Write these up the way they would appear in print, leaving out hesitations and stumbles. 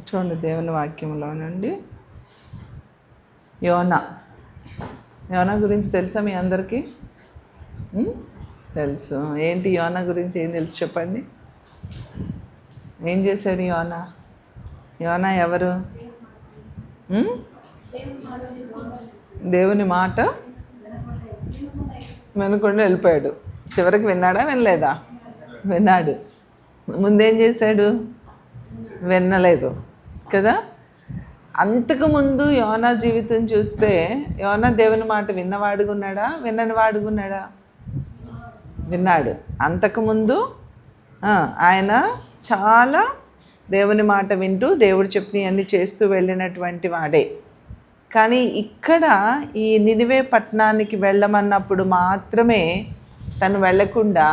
చూడండి దేవుని వాక్యంలో నుండి యోనా. యోనా గురించి తెలుసా మీ అందరికీ? తెలుసు. ఏంటి యోనా గురించి ఏం తెలుసు చెప్పండి. ఏం చేశాడు యోనా? యోనా ఎవరు? దేవుని మాట వినకుండా వెళ్ళిపోయాడు. చివరికి విన్నాడా వినలేదా? విన్నాడు. ముందేం చేశాడు? వినలేదు కదా. అంతకుముందు యోనా జీవితం చూస్తే యోనా దేవుని మాట విన్నవాడుగా ఉన్నాడా విన్నని వాడుగా ఉన్నాడా? విన్నాడు. అంతకుముందు ఆయన చాలా దేవుని మాట వింటూ దేవుడు చెప్పినవన్నీ చేస్తూ వెళ్ళినటువంటి వాడే. కానీ ఇక్కడ ఈ నినివే పట్టణానికి వెళ్ళమన్నప్పుడు మాత్రమే తను వెళ్ళకుండా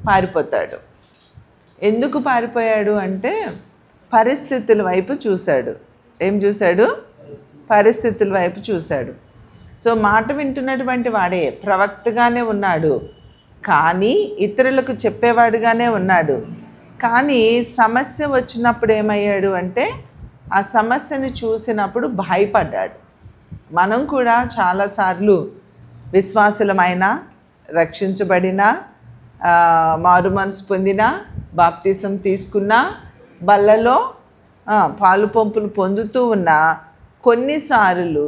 పారిపోతాడు. ఎందుకు పారిపోయాడు అంటే పరిస్థితుల వైపు చూశాడు. ఏం చూశాడు? పరిస్థితుల వైపు చూశాడు. సో మాట వింటున్నటువంటి వాడే, ప్రవక్తగానే ఉన్నాడు, కానీ ఇతరులకు చెప్పేవాడుగానే ఉన్నాడు. కానీ సమస్య వచ్చినప్పుడు ఏమయ్యాడు అంటే ఆ సమస్యని చూసినప్పుడు భయపడ్డాడు. మనం కూడా చాలాసార్లు విశ్వాసులమైన, రక్షించబడిన, మారు మనసు పొందిన, బాప్తిసం తీసుకున్న, బల్లలో పాలు పంపులు పొందుతూ ఉన్న కొన్నిసార్లు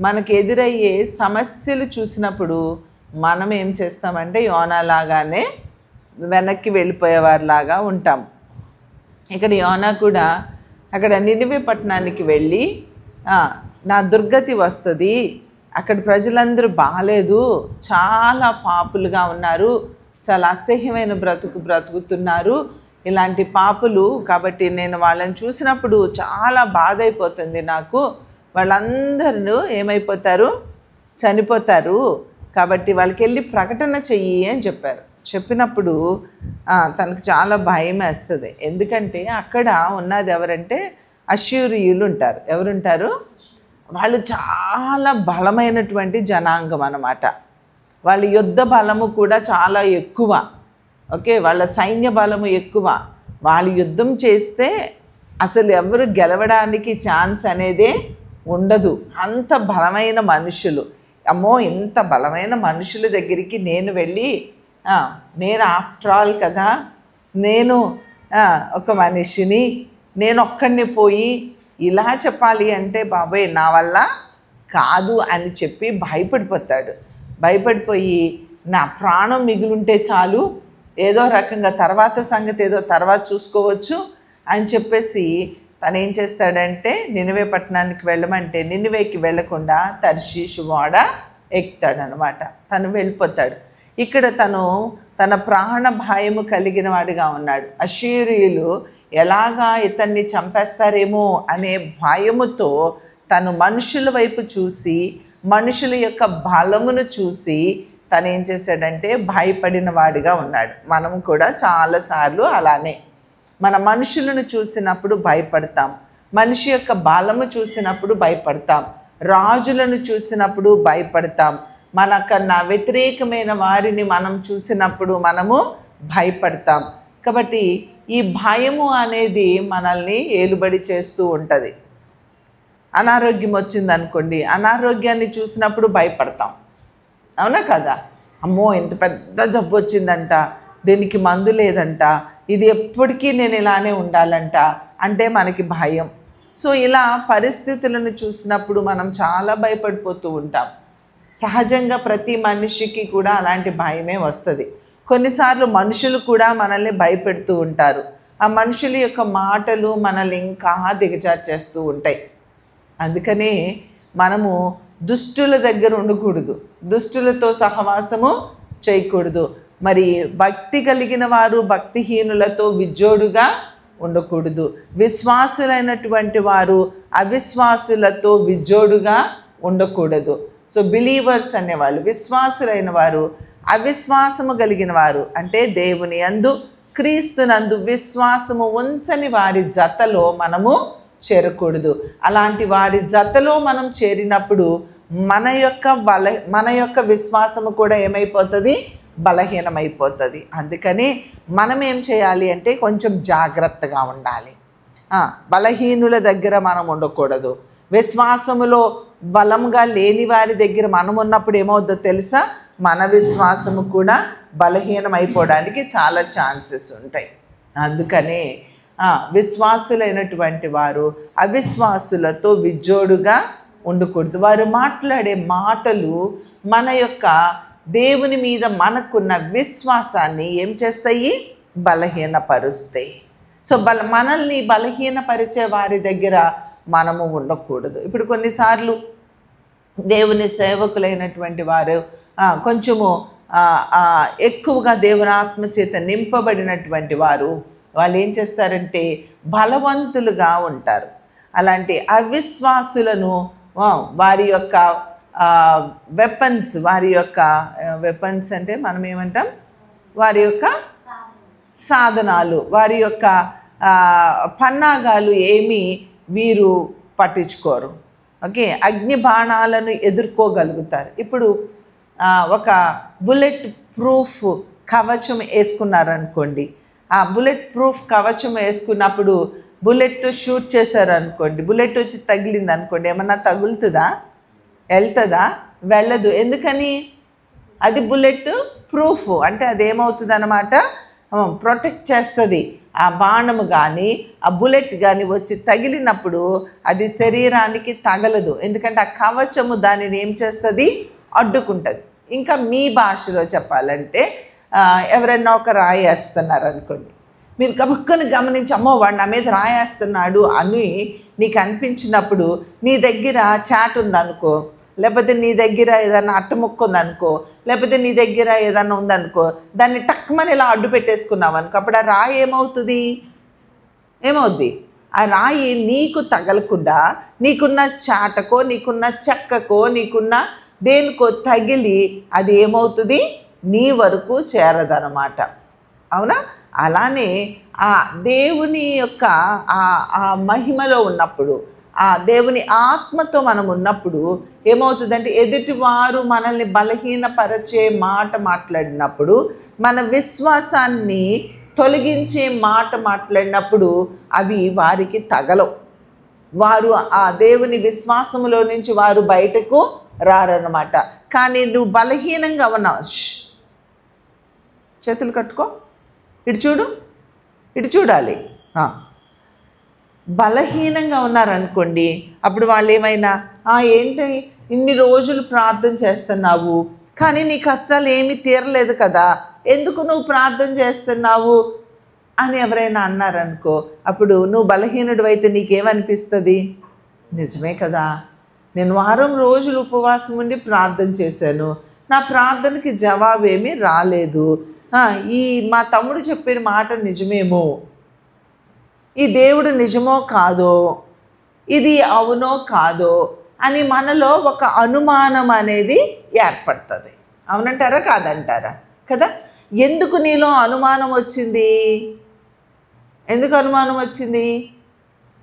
మనకు ఎదురయ్యే సమస్యలు చూసినప్పుడు మనం ఏం చేస్తామంటే యోనాలాగానే వెనక్కి వెళ్ళిపోయేవారిలాగా ఉంటాం. ఇక్కడ యోనా కూడా అక్కడ నినివే పట్టణానికి వెళ్ళి నా దుర్గతి వస్తుంది, అక్కడ ప్రజలందరూ బాగాలేదు, చాలా పాపులుగా ఉన్నారు, చాలా అసహ్యమైన బ్రతుకుతున్నారు, ఇలాంటి పాపులు, కాబట్టి నేను వాళ్ళని చూసినప్పుడు చాలా బాధ అయిపోతుంది నాకు, వాళ్ళందరూ ఏమైపోతారు? చనిపోతారు, కాబట్టి వాళ్ళకి వెళ్ళి ప్రకటన చెయ్యి అని చెప్పారు. చెప్పినప్పుడు తనకు చాలా భయం వేస్తుంది. ఎందుకంటే అక్కడ ఉన్నది ఎవరంటే అష్షూరీయులు ఉంటారు. ఎవరుంటారు? వాళ్ళు చాలా బలమైనటువంటి జనాంగం అన్నమాట. వాళ్ళ యుద్ధ బలము కూడా చాలా ఎక్కువ. ఓకే, వాళ్ళ సైన్య బలము ఎక్కువ. వాళ్ళు యుద్ధం చేస్తే అసలు ఎవరు గెలవడానికి ఛాన్స్ అనేదే ఉండదు. అంత బలమైన మనుషులు. అమ్మో, ఇంత బలమైన మనుషుల దగ్గరికి నేను వెళ్ళి నేను ఆఫ్టర్ ఆల్ కదా, నేను ఒక మనిషిని, నేను ఒక్కడిని పోయి ఇలా చెప్పాలి అంటే బాబోయ్ నా వల్ల కాదు అని చెప్పి భయపడిపోతాడు. భయపడిపోయి నా ప్రాణం మిగులుంటే చాలు, ఏదో రకంగా తర్వాత సంగతి ఏదో తర్వాత చూసుకోవచ్చు అని చెప్పేసి తను ఏం చేస్తాడంటే నినివే పట్టణానికి వెళ్ళమంటే నినివేకి వెళ్ళకుండా తర్షీషు ఓడ ఎక్కుతాడనమాట. తను వెళ్ళిపోతాడు. ఇక్కడ తను తన ప్రాణ భయము కలిగిన వాడిగా ఉన్నాడు. అష్షూరీయులు ఎలాగా ఇతన్ని చంపేస్తారేమో అనే భయముతో తను మనుషుల వైపు చూసి, మనుషుల యొక్క బలమును చూసి తను ఏం చేశాడంటే భయపడిన వాడిగా ఉన్నాడు. మనం కూడా చాలాసార్లు అలానే మన మనుషులను చూసినప్పుడు భయపడతాం, మనిషి యొక్క బలము చూసినప్పుడు భయపడతాం, రాజులను చూసినప్పుడు భయపడతాం, మనకన్నా వ్యతిరేకమైన వారిని మనం చూసినప్పుడు మనము భయపడతాం. కాబట్టి ఈ భయము అనేది మనల్ని ఏలుబడి చేస్తూ ఉంటుంది. అనారోగ్యం వచ్చిందనుకోండి, అనారోగ్యాన్ని చూసినప్పుడు భయపడతాం, అవునా కదా? అమ్మో ఇంత పెద్ద జబ్బు వచ్చిందంట, దీనికి మందు లేదంట, ఇది ఎప్పటికీ నేను ఇలానే ఉండాలంట అంటే మనకి భయం. సో ఇలా పరిస్థితులను చూసినప్పుడు మనం చాలా భయపడిపోతూ ఉంటాం. సహజంగా ప్రతి మనిషికి కూడా అలాంటి భయమే వస్తుంది. కొన్నిసార్లు మనుషులు కూడా మనల్ని భయపెడుతూ ఉంటారు. ఆ మనుషుల యొక్క మాటలు మనల్ని ఇంకా దిగజార్చేస్తూ ఉంటాయి. అందుకనే మనము దుష్టుల దగ్గర ఉండకూడదు, దుష్టులతో సహవాసము చేయకూడదు. మరి భక్తి కలిగిన వారు భక్తిహీనులతో విజ్జోడుగా ఉండకూడదు. విశ్వాసులైనటువంటి వారు అవిశ్వాసులతో విజ్జోడుగా ఉండకూడదు. సో బిలీవర్స్ అనేవాళ్ళు, విశ్వాసులైన వారు అవిశ్వాసము కలిగిన వారు అంటే దేవుని యందు క్రీస్తునందు విశ్వాసము ఉంచని వారి జతలో మనము చేరకూడదు. అలాంటి వారి జతలో మనం చేరినప్పుడు మన యొక్క విశ్వాసము కూడా ఏమైపోతుంది? బలహీనమైపోతుంది. అందుకని మనం ఏం చేయాలి అంటే కొంచెం జాగ్రత్తగా ఉండాలి. బలహీనుల దగ్గర మనం ఉండకూడదు. విశ్వాసములో బలంగా లేని వారి దగ్గర మనం ఉన్నప్పుడు ఏమవుద్దో తెలుసా, మన విశ్వాసము కూడా బలహీనమైపోవడానికి చాలా ఛాన్సెస్ ఉంటాయి. అందుకనే విశ్వాసులైనటువంటి వారు అవిశ్వాసులతో విజ్జోడుగా ఉండకూడదు. వారు మాట్లాడే మాటలు మన యొక్క దేవుని మీద మనకున్న విశ్వాసాన్ని ఏం చేస్తాయి, బలహీనపరుస్తాయి. సో మనల్ని బలహీనపరిచే వారి దగ్గర మనము ఉండకూడదు. ఇప్పుడు కొన్నిసార్లు దేవుని సేవకులైనటువంటి వారు కొంచెము ఎక్కువగా దేవుని ఆత్మ చేత నింపబడినటువంటి వారు వాళ్ళు ఏం చేస్తారంటే బలవంతులుగా ఉంటారు. అలాంటి అవిశ్వాసులను వారి యొక్క వెపన్స్ అంటే మనం ఏమంటాం, వారి యొక్క సాధనాలు, వారి యొక్క పన్నాగాలు ఏమీ వీరు పట్టించుకోరు. ఓకే, అగ్ని బాణాలను ఎదుర్కోగలుగుతారు. ఇప్పుడు ఒక బుల్లెట్ ప్రూఫ్ కవచం వేసుకున్నారనుకోండి, ఆ బుల్లెట్ ప్రూఫ్ కవచం వేసుకున్నప్పుడు బుల్లెట్తో షూట్ చేశారనుకోండి, బుల్లెట్ వచ్చి తగిలింది అనుకోండి, ఏమన్నా తగులుతుందా, వెళ్తుందా, వెళ్ళదు. ఎందుకని? అది బుల్లెట్ ప్రూఫ్ అంటే అదేమవుతుంది అన్నమాట, ప్రొటెక్ట్ చేస్తుంది. ఆ బాణము కానీ ఆ బుల్లెట్ కానీ వచ్చి తగిలినప్పుడు అది శరీరానికి తగలదు. ఎందుకంటే ఆ కవచము దానిని ఏం చేస్తుంది, అడ్డుకుంటుంది. ఇంకా మీ భాషలో చెప్పాలంటే ఎవరైనా ఒక రాయేస్తున్నారు అనుకోండి, మీరు గబుక్కని గమనించి అమ్మో వాడు నా మీద రాయేస్తున్నాడు అని నీకు అనిపించినప్పుడు నీ దగ్గర చాట్ ఉందనుకో, లేకపోతే నీ దగ్గర ఏదైనా అట్టముక్క ఉందనుకో, లేకపోతే నీ దగ్గర ఏదైనా ఉందనుకో, దాన్ని టక్మని ఇలా అడ్డు పెట్టేసుకున్నావు అనుకో, అప్పుడు ఆ రాయి ఏమవుద్ది, ఆ రాయి నీకు తగలకుండా నీకున్న చాటకో నీకున్న చెక్కకో నీకున్న దేనికో తగిలి అది ఏమవుతుంది, నీ వరకు చేరదనమాట. అవునా? అలానే ఆ దేవుని యొక్క ఆ మహిమలో ఉన్నప్పుడు, ఆ దేవుని ఆత్మతో మనం ఉన్నప్పుడు ఏమవుతుందంటే ఎదుటివారు మనల్ని బలహీనపరిచే మాట మాట్లాడినప్పుడు, మన విశ్వాసాన్ని తొలగించే మాట మాట్లాడినప్పుడు అవి వారికి తగలవు. వారు ఆ దేవుని విశ్వాసములో నుంచి వారు బయటకు రారన్నమాట. కానీ నువ్వు బలహీనంగా ఉన్నావు, చేతులు కట్టుకో, ఇటు చూడాలి. బలహీనంగా ఉన్నారనుకోండి, అప్పుడు వాళ్ళు ఏమైనా ఏంటి ఇన్ని రోజులు ప్రార్థన చేస్తున్నావు కానీ నీ కష్టాలు ఏమీ తీరలేదు కదా, ఎందుకు నువ్వు ప్రార్థన చేస్తున్నావు అని ఎవరైనా అన్నారనుకో, అప్పుడు నువ్వు బలహీనుడు అయితే నీకేమనిపిస్తుంది, నిజమే కదా, నేను వారం రోజులు ఉపవాసం ఉండి ప్రార్థన చేశాను, నా ప్రార్థనకి జవాబేమీ రాలేదు, ఈ మా తమ్ముడు చెప్పిన మాట నిజమేమో, ఈ దేవుడు నిజమో కాదో, ఇది అవునో కాదో అని మనలో ఒక అనుమానం అనేది ఏర్పడుతుంది. అవునంటారా కాదంటారా? కదా. ఎందుకు నీలో అనుమానం వచ్చింది? ఎందుకు అనుమానం వచ్చింది?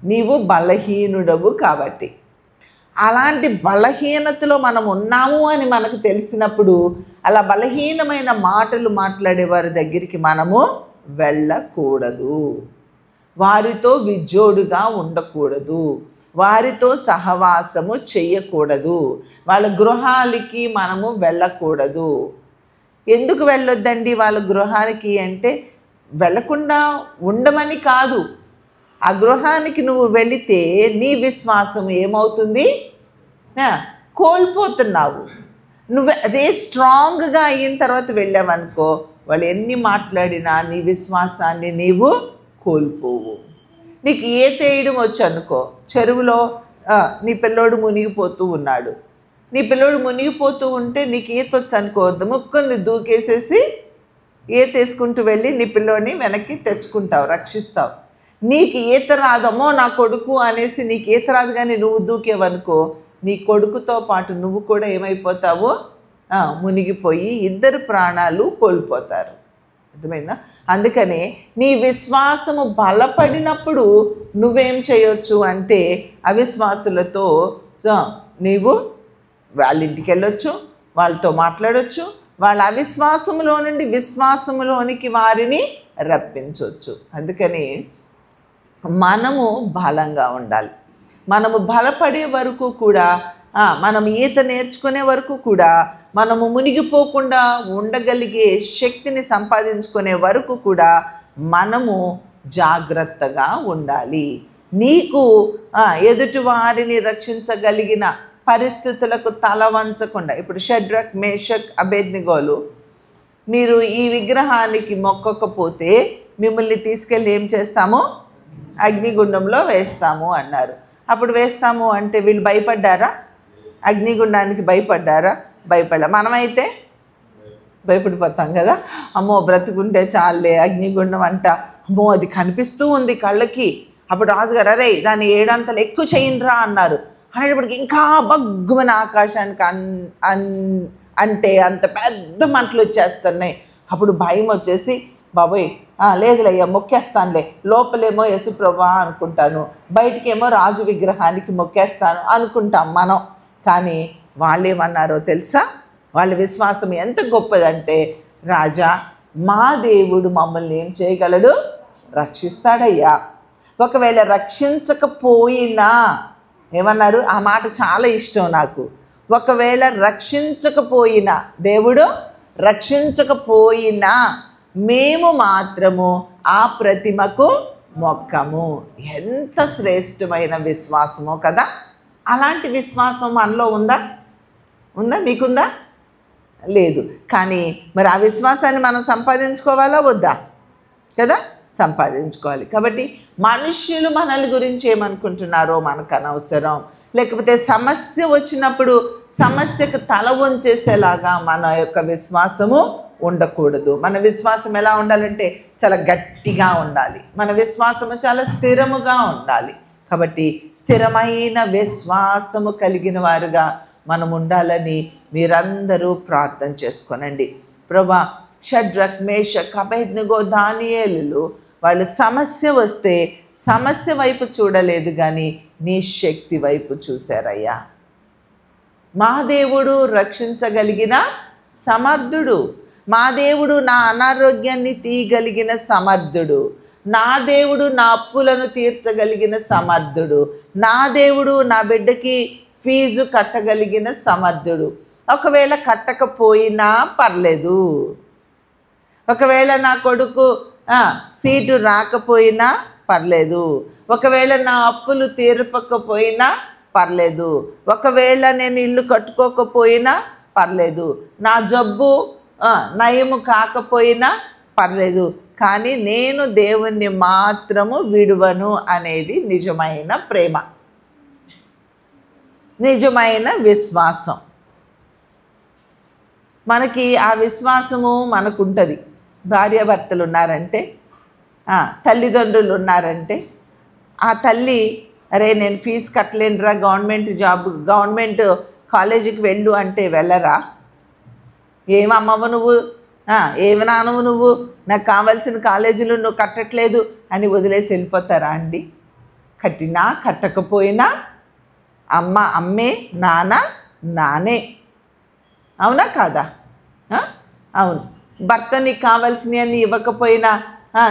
నీవు బలహీనుడవు కాబట్టి. అలాంటి బలహీనతలో మనం ఉన్నాము అని మనకు తెలిసినప్పుడు అలా బలహీనమైన మాటలు మాట్లాడే వారి దగ్గరికి మనము వెళ్ళకూడదు, వారితో విజ్జోడుగా ఉండకూడదు, వారితో సహవాసము చెయ్యకూడదు, వాళ్ళ గృహాలకి మనము వెళ్ళకూడదు. ఎందుకు వెళ్ళొద్దండి వాళ్ళ గృహానికి అంటే, వెళ్ళకుండా ఉండమని కాదు, ఆ గృహానికి నువ్వు వెళితే నీ విశ్వాసం ఏమవుతుంది, కోల్పోతున్నావు. నువ్వు అదే స్ట్రాంగ్గా అయిన తర్వాత వెళ్ళావనుకో, వాళ్ళు ఎన్ని మాట్లాడినా నీ విశ్వాసాన్ని నీవు కోల్పోవు. నీకు ఈత వేయడం వచ్చు అనుకో, చెరువులో నీ పిల్లోడు మునిగిపోతూ ఉన్నాడు, నీ పిల్లోడు మునిగిపోతూ ఉంటే నీకు ఈత వచ్చు అనుకోవద్దు, ముక్కుని దూకేసేసి ఈత వేసుకుంటూ వెళ్ళి నీ పిల్లోడిని వెనక్కి తెచ్చుకుంటావు, రక్షిస్తావు. నీకు ఈత రాదమ్మో నా కొడుకు అనేసి నీకు ఈత రాదు కానీ నువ్వు దూకేవనుకో, నీ కొడుకుతో పాటు నువ్వు కూడా ఏమైపోతావు, మునిగిపోయి ఇద్దరు ప్రాణాలు కోల్పోతారు. అర్థమైందా? అందుకనే నీ విశ్వాసము బలపడినప్పుడు నువ్వేం చేయొచ్చు అంటే, అవిశ్వాసులతో నీవు వాళ్ళ ఇంటికి వెళ్ళొచ్చు, వాళ్ళతో మాట్లాడొచ్చు, వాళ్ళ అవిశ్వాసములో నుండి విశ్వాసములోనికి వారిని రప్పించవచ్చు. అందుకని మనము బలంగా ఉండాలి. మనము బలపడే వరకు కూడా, మనం ఈత నేర్చుకునే వరకు కూడా, మనము మునిగిపోకుండా ఉండగలిగే శక్తిని సంపాదించుకునే వరకు కూడా మనము జాగ్రత్తగా ఉండాలి. నీకు ఎదుటి వారిని రక్షించగలిగిన పరిస్థితులకు తల వంచకుండా, ఇప్పుడు షడ్రక్, మేషక్, అబేద్నెగోలు మీరు ఈ విగ్రహానికి మొక్కకపోతే మిమ్మల్ని తీసుకెళ్ళి ఏం చేస్తాము? అగ్నిగుండంలో వేస్తాము అన్నారు. అప్పుడు వేస్తాము అంటే వీళ్ళు భయపడ్డారా? అగ్నిగుండానికి భయపడ్డారా? భయపడ. మనమైతే భయపడిపోతాం కదా. అమ్మో బ్రతుకుంటే చాలే, అగ్నిగుండం అంట, అమ్మో అది కనిపిస్తూ ఉంది కళ్ళకి. అప్పుడు రాజుగారు అరే దాన్ని 7 అంతలు ఎక్కువ చేయండిరా అన్నారు. అనేటప్పటికి ఇంకా బగ్గుమని ఆకాశానికి అంటే అంత పెద్ద మంటలు వచ్చేస్తున్నాయి. అప్పుడు భయం వచ్చేసి బాబోయ్ లేదులయ్యా మొక్కేస్తానులే, లోపలేమో యేసుప్రభా అనుకుంటాను, బయటికేమో రాజు విగ్రహానికి మొక్కేస్తాను అనుకుంటాం మనం. కానీ వాళ్ళు ఏమన్నారో తెలుసా? వాళ్ళ విశ్వాసం ఎంత గొప్పదంటే, రాజా మా దేవుడు మమ్మల్ని ఏం చేయగలడు? రక్షిస్తాడయ్యా. ఒకవేళ రక్షించకపోయినా, ఏమన్నారు? ఆ మాట చాలా ఇష్టం నాకు. ఒకవేళ రక్షించకపోయినా, దేవుడు రక్షించకపోయినా మేము మాత్రము ఆ ప్రతిమకు మొక్కము. ఎంత శ్రేష్టమైన విశ్వాసమో కదా. అలాంటి విశ్వాసం మనలో ఉందా? మీకుందా? లేదు. కానీ మరి ఆ విశ్వాసాన్ని మనం సంపాదించుకోవాలా వద్దా? కదా, సంపాదించుకోవాలి. కాబట్టి మనుష్యులు మనల గురించి ఏమనుకుంటున్నారో మనకు అనవసరం. లేకపోతే సమస్య వచ్చినప్పుడు సమస్యకు తల వంచేసేలాగా మన యొక్క విశ్వాసము ఉండకూడదు. మన విశ్వాసం ఎలా ఉండాలంటే చాలా గట్టిగా ఉండాలి. మన విశ్వాసము చాలా స్థిరముగా ఉండాలి. కాబట్టి స్థిరమైన విశ్వాసము కలిగిన వారుగా మనం ఉండాలని మీరందరూ ప్రార్థన చేసుకోనండి. ప్రభువా, షడ్రక్, మేషక్, అబేద్నెగో, దానియేలు వాళ్ళు సమస్య వస్తే సమస్య వైపు చూడలేదు కానీ నీ శక్తి వైపు చూశారయ్యా. మా దేవుడు రక్షించగలిగిన సమర్థుడు. మా దేవుడు నా అనారోగ్యాన్ని తీయగలిగిన సమర్థుడు. నా దేవుడు నా అప్పులను తీర్చగలిగిన సమర్థుడు. నా దేవుడు నా బిడ్డకి ఫీజు కట్టగలిగిన సమర్థుడు. ఒకవేళ కట్టకపోయినా పర్లేదు, ఒకవేళ నా కొడుకు సీటు రాకపోయినా పర్లేదు, ఒకవేళ నా అప్పులు తీర్పకపోయినా పర్లేదు, ఒకవేళ నేను ఇల్లు కట్టుకోకపోయినా పర్లేదు, నా జబ్బు నయము కాకపోయినా పర్లేదు, కానీ నేను దేవుణ్ణి మాత్రము విడువను అనేది నిజమైన ప్రేమ, నిజమైన విశ్వాసం. మనకి ఆ విశ్వాసము మనకుంటుంది. భార్యాభర్తలు ఉన్నారంటే, తల్లిదండ్రులు ఉన్నారంటే, ఆ తల్లి అరే నేను ఫీజు కట్టలేనురా, గవర్నమెంట్ కాలేజీకి వెళ్ళు అంటే వెళ్ళరా? ఏమమ్మవు నువ్వు, ఏమి నాన్నవు నువ్వు, నాకు కావాల్సిన కాలేజీలు నువ్వు కట్టట్లేదు అని వదిలేసి వెళ్ళిపోతారా అండి? కట్టినా కట్టకపోయినా అమ్మ అమ్మే, నాన్న నానే. అవునా కాదా? అవును. భర్త నీకు కావాల్సినవి అన్నీ ఇవ్వకపోయినా,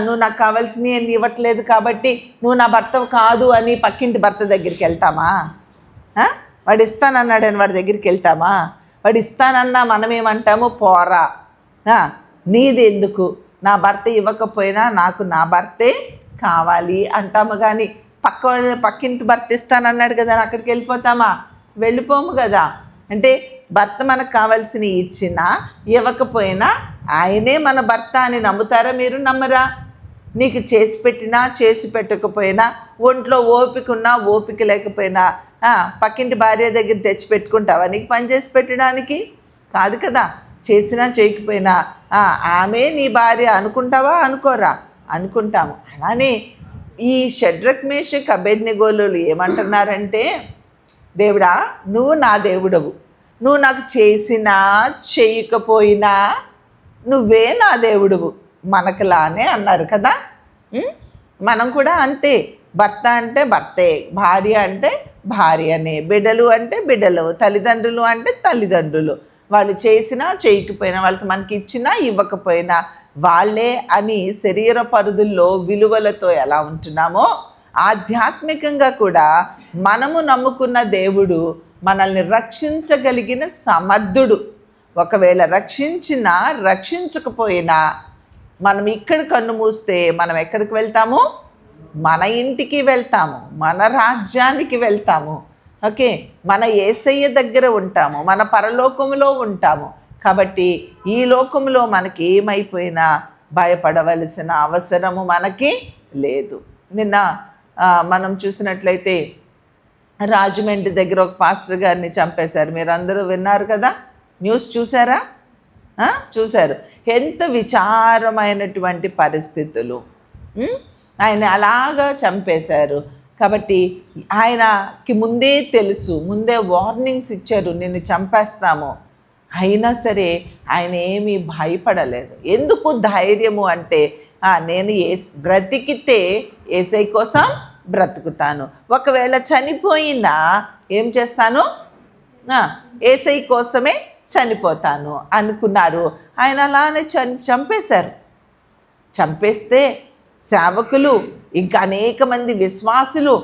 నువ్వు నాకు కావాల్సినవి అన్నీ ఇవ్వట్లేదు కాబట్టి నువ్వు నా భర్త కాదు అని పక్కింటి భర్త దగ్గరికి వెళ్తామా? వాడు ఇస్తానన్నాడని వాడి దగ్గరికి వెళ్తామా? వాడు ఇస్తానన్నా మనమేమంటాము? పోరా, నీది ఎందుకు, నా భర్త ఇవ్వకపోయినా నాకు నా భర్తే కావాలి అంటాము. కానీ పక్కింటి భర్త ఇస్తానన్నాడు కదా అని అక్కడికి వెళ్ళిపోతామా? వెళ్ళిపోము కదా. అంటే భర్త మనకు కావాల్సినవి ఇచ్చినా ఇవ్వకపోయినా ఆయనే మన భర్త అని నమ్ముతారా మీరు? నమ్మరా? నీకు చేసి పెట్టినా చేసి పెట్టకపోయినా, ఒంట్లో ఓపిక ఉన్నా ఓపిక లేకపోయినా పక్కింటి భార్య దగ్గర తెచ్చి పెట్టుకుంటావా నీకు పని చేసి పెట్టడానికి? కాదు కదా. చేసినా చేయకపోయినా ఆమె నీ భార్య అనుకుంటావా? అనుకోరా? అనుకుంటాము. అలానే ఈ షడ్రక్, మేషక్, అబేద్నెగోలు ఏమంటున్నారంటే, దేవుడా నువ్వు నా దేవుడవు, నువ్వు నాకు చేసినా చేయకపోయినా నువ్వే నా దేవుడువు, మనకులానే అన్నారు కదా. మనం కూడా అంతే. భర్త అంటే భర్తే, భార్య అంటే భార్యనే, బిడ్డలు అంటే బిడ్డలు, తల్లిదండ్రులు అంటే తల్లిదండ్రులు. వాళ్ళు చేసినా చేయకపోయినా, వాళ్ళకి మనకి ఇచ్చినా ఇవ్వకపోయినా వాళ్ళే అని శరీర పరిధుల్లో విలువలతో ఎలా ఉంటున్నామో ఆధ్యాత్మికంగా కూడా మనము నమ్ముకున్న దేవుడు మనల్ని రక్షించగలిగిన సమర్థుడు. ఒకవేళ రక్షించినా రక్షించకపోయినా మనం ఇక్కడ కన్ను మూస్తే మనం ఎక్కడికి వెళ్తాము? మన ఇంటికి వెళ్తాము, మన రాజ్యానికి వెళ్తాము. ఓకే, మన యేసయ్య దగ్గర ఉంటాము, మన పరలోకములో ఉంటాము. కాబట్టి ఈ లోకంలో మనకి ఏమైపోయినా భయపడవలసిన అవసరము మనకి లేదు. నిన్న మనం చూసినట్లయితే రాజమండ్రి దగ్గర ఒక పాస్టర్ గారిని చంపేశారు. మీరు అందరూ విన్నారు కదా, న్యూస్ చూసారా? చూశారు. ఎంత విచారమైనటువంటి పరిస్థితులు. ఆయన అలాగా చంపేశారు. కాబట్టి ఆయనకి ముందే తెలుసు, ముందే వార్నింగ్స్ ఇచ్చారు, నిన్ను చంపేస్తాము. అయినా సరే ఆయన ఏమీ భయపడలేదు. ఎందుకు ధైర్యము అంటే నేను బ్రతికితే యేసయ్య కోసం బ్రతుకుతాను, ఒకవేళ చనిపోయినా ఏం చేస్తాను? యేసయ్య కోసమే చనిపోతాను అనుకున్నారు. ఆయన అలానే చంపేశారు. చంపేస్తే సేవకులు ఇంకా అనేక మంది విశ్వాసులు,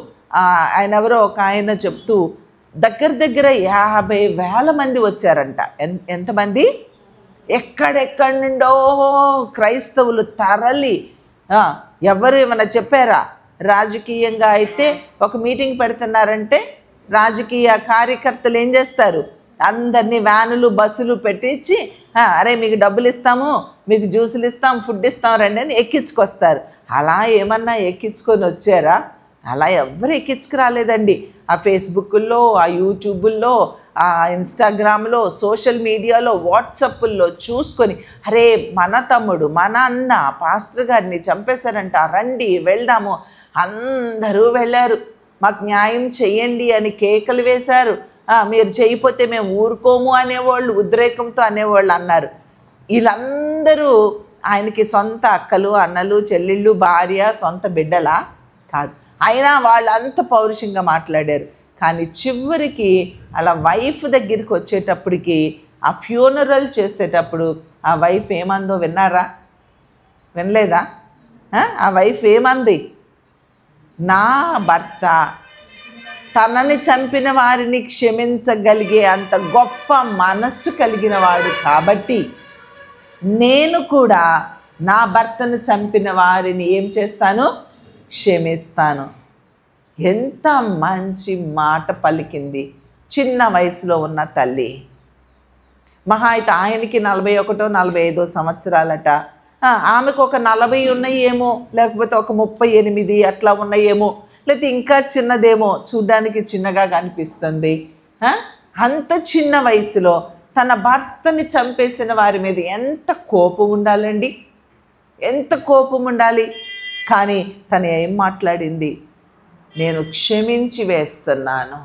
ఆయన ఎవరో ఒక ఆయన చెప్తూ దగ్గర 50,000 మంది వచ్చారంట. ఎంతమంది? ఎక్కడెక్కడి నుండో క్రైస్తవులు తరలి. ఎవరు ఏమైనా చెప్పారా? రాజకీయంగా అయితే ఒక మీటింగ్ పెడుతున్నారంటే రాజకీయ కార్యకర్తలు ఏం చేస్తారు? అందరినీ వ్యానులు బస్సులు పెట్టించి అరే మీకు డబ్బులు ఇస్తాము, మీకు జ్యూసులు ఇస్తాం, ఫుడ్ ఇస్తాం రండి అని ఎక్కించుకొస్తారు. అలా ఏమన్నా ఎక్కించుకొని వచ్చారా? అలా ఎవరు ఎక్కించుకురాలేదండి. ఆ ఫేస్బుక్లో, ఆ యూట్యూబుల్లో, ఆ ఇన్స్టాగ్రామ్లో, సోషల్ మీడియాలో, వాట్సాప్లో చూసుకొని అరే మన తమ్ముడు, మన అన్న పాస్టర్ గారిని చంపేశారంట, రండి వెళ్దాము. అందరూ వెళ్ళారు. మాకు న్యాయం చెయ్యండి అని కేకలు వేశారు. మీరు చేయకపోతే మేము ఊరుకోము అనేవాళ్ళు, ఉద్రేకంతో అనేవాళ్ళు అన్నారు. వీళ్ళందరూ ఆయనకి సొంత అక్కలు, అన్నలు, చెల్లెళ్ళు, భార్య, సొంత బిడ్డలా? కాదు. అయినా వాళ్ళంత పౌరుషంగా మాట్లాడారు. కానీ చివరికి అలా వైఫ్ దగ్గరికి వచ్చేటప్పటికి, ఆ ఫ్యూనరల్ చేసేటప్పుడు ఆ వైఫ్ ఏమందో విన్నారా? వినలేదా? ఆ వైఫ్ ఏమంది? నా భర్త తనని చంపిన వారిని క్షమించగలిగే అంత గొప్ప మనస్సు కలిగిన వాడు కాబట్టి నేను కూడా నా భర్తను చంపిన వారిని ఏం చేస్తాను? క్షమిస్తాను. ఎంత మంచి మాట పలికింది చిన్న వయసులో ఉన్న తల్లి. మహా అయితే ఆయనకి 41, 45 సంవత్సరాలట. ఆమెకు ఒక 40 ఉన్నాయేమో, లేకపోతే ఒక 38 అట్లా ఉన్నాయేమో, లేకపోతే ఇంకా చిన్నదేమో, చూడ్డానికి చిన్నగా కనిపిస్తుంది. అంత చిన్న వయసులో తన భర్తని చంపేసిన వారి మీద ఎంత కోపం ఉండాలండి, ఎంత కోపం ఉండాలి. కానీ తను ఏం మాట్లాడింది? నేను క్షమించి వేస్తున్నాను.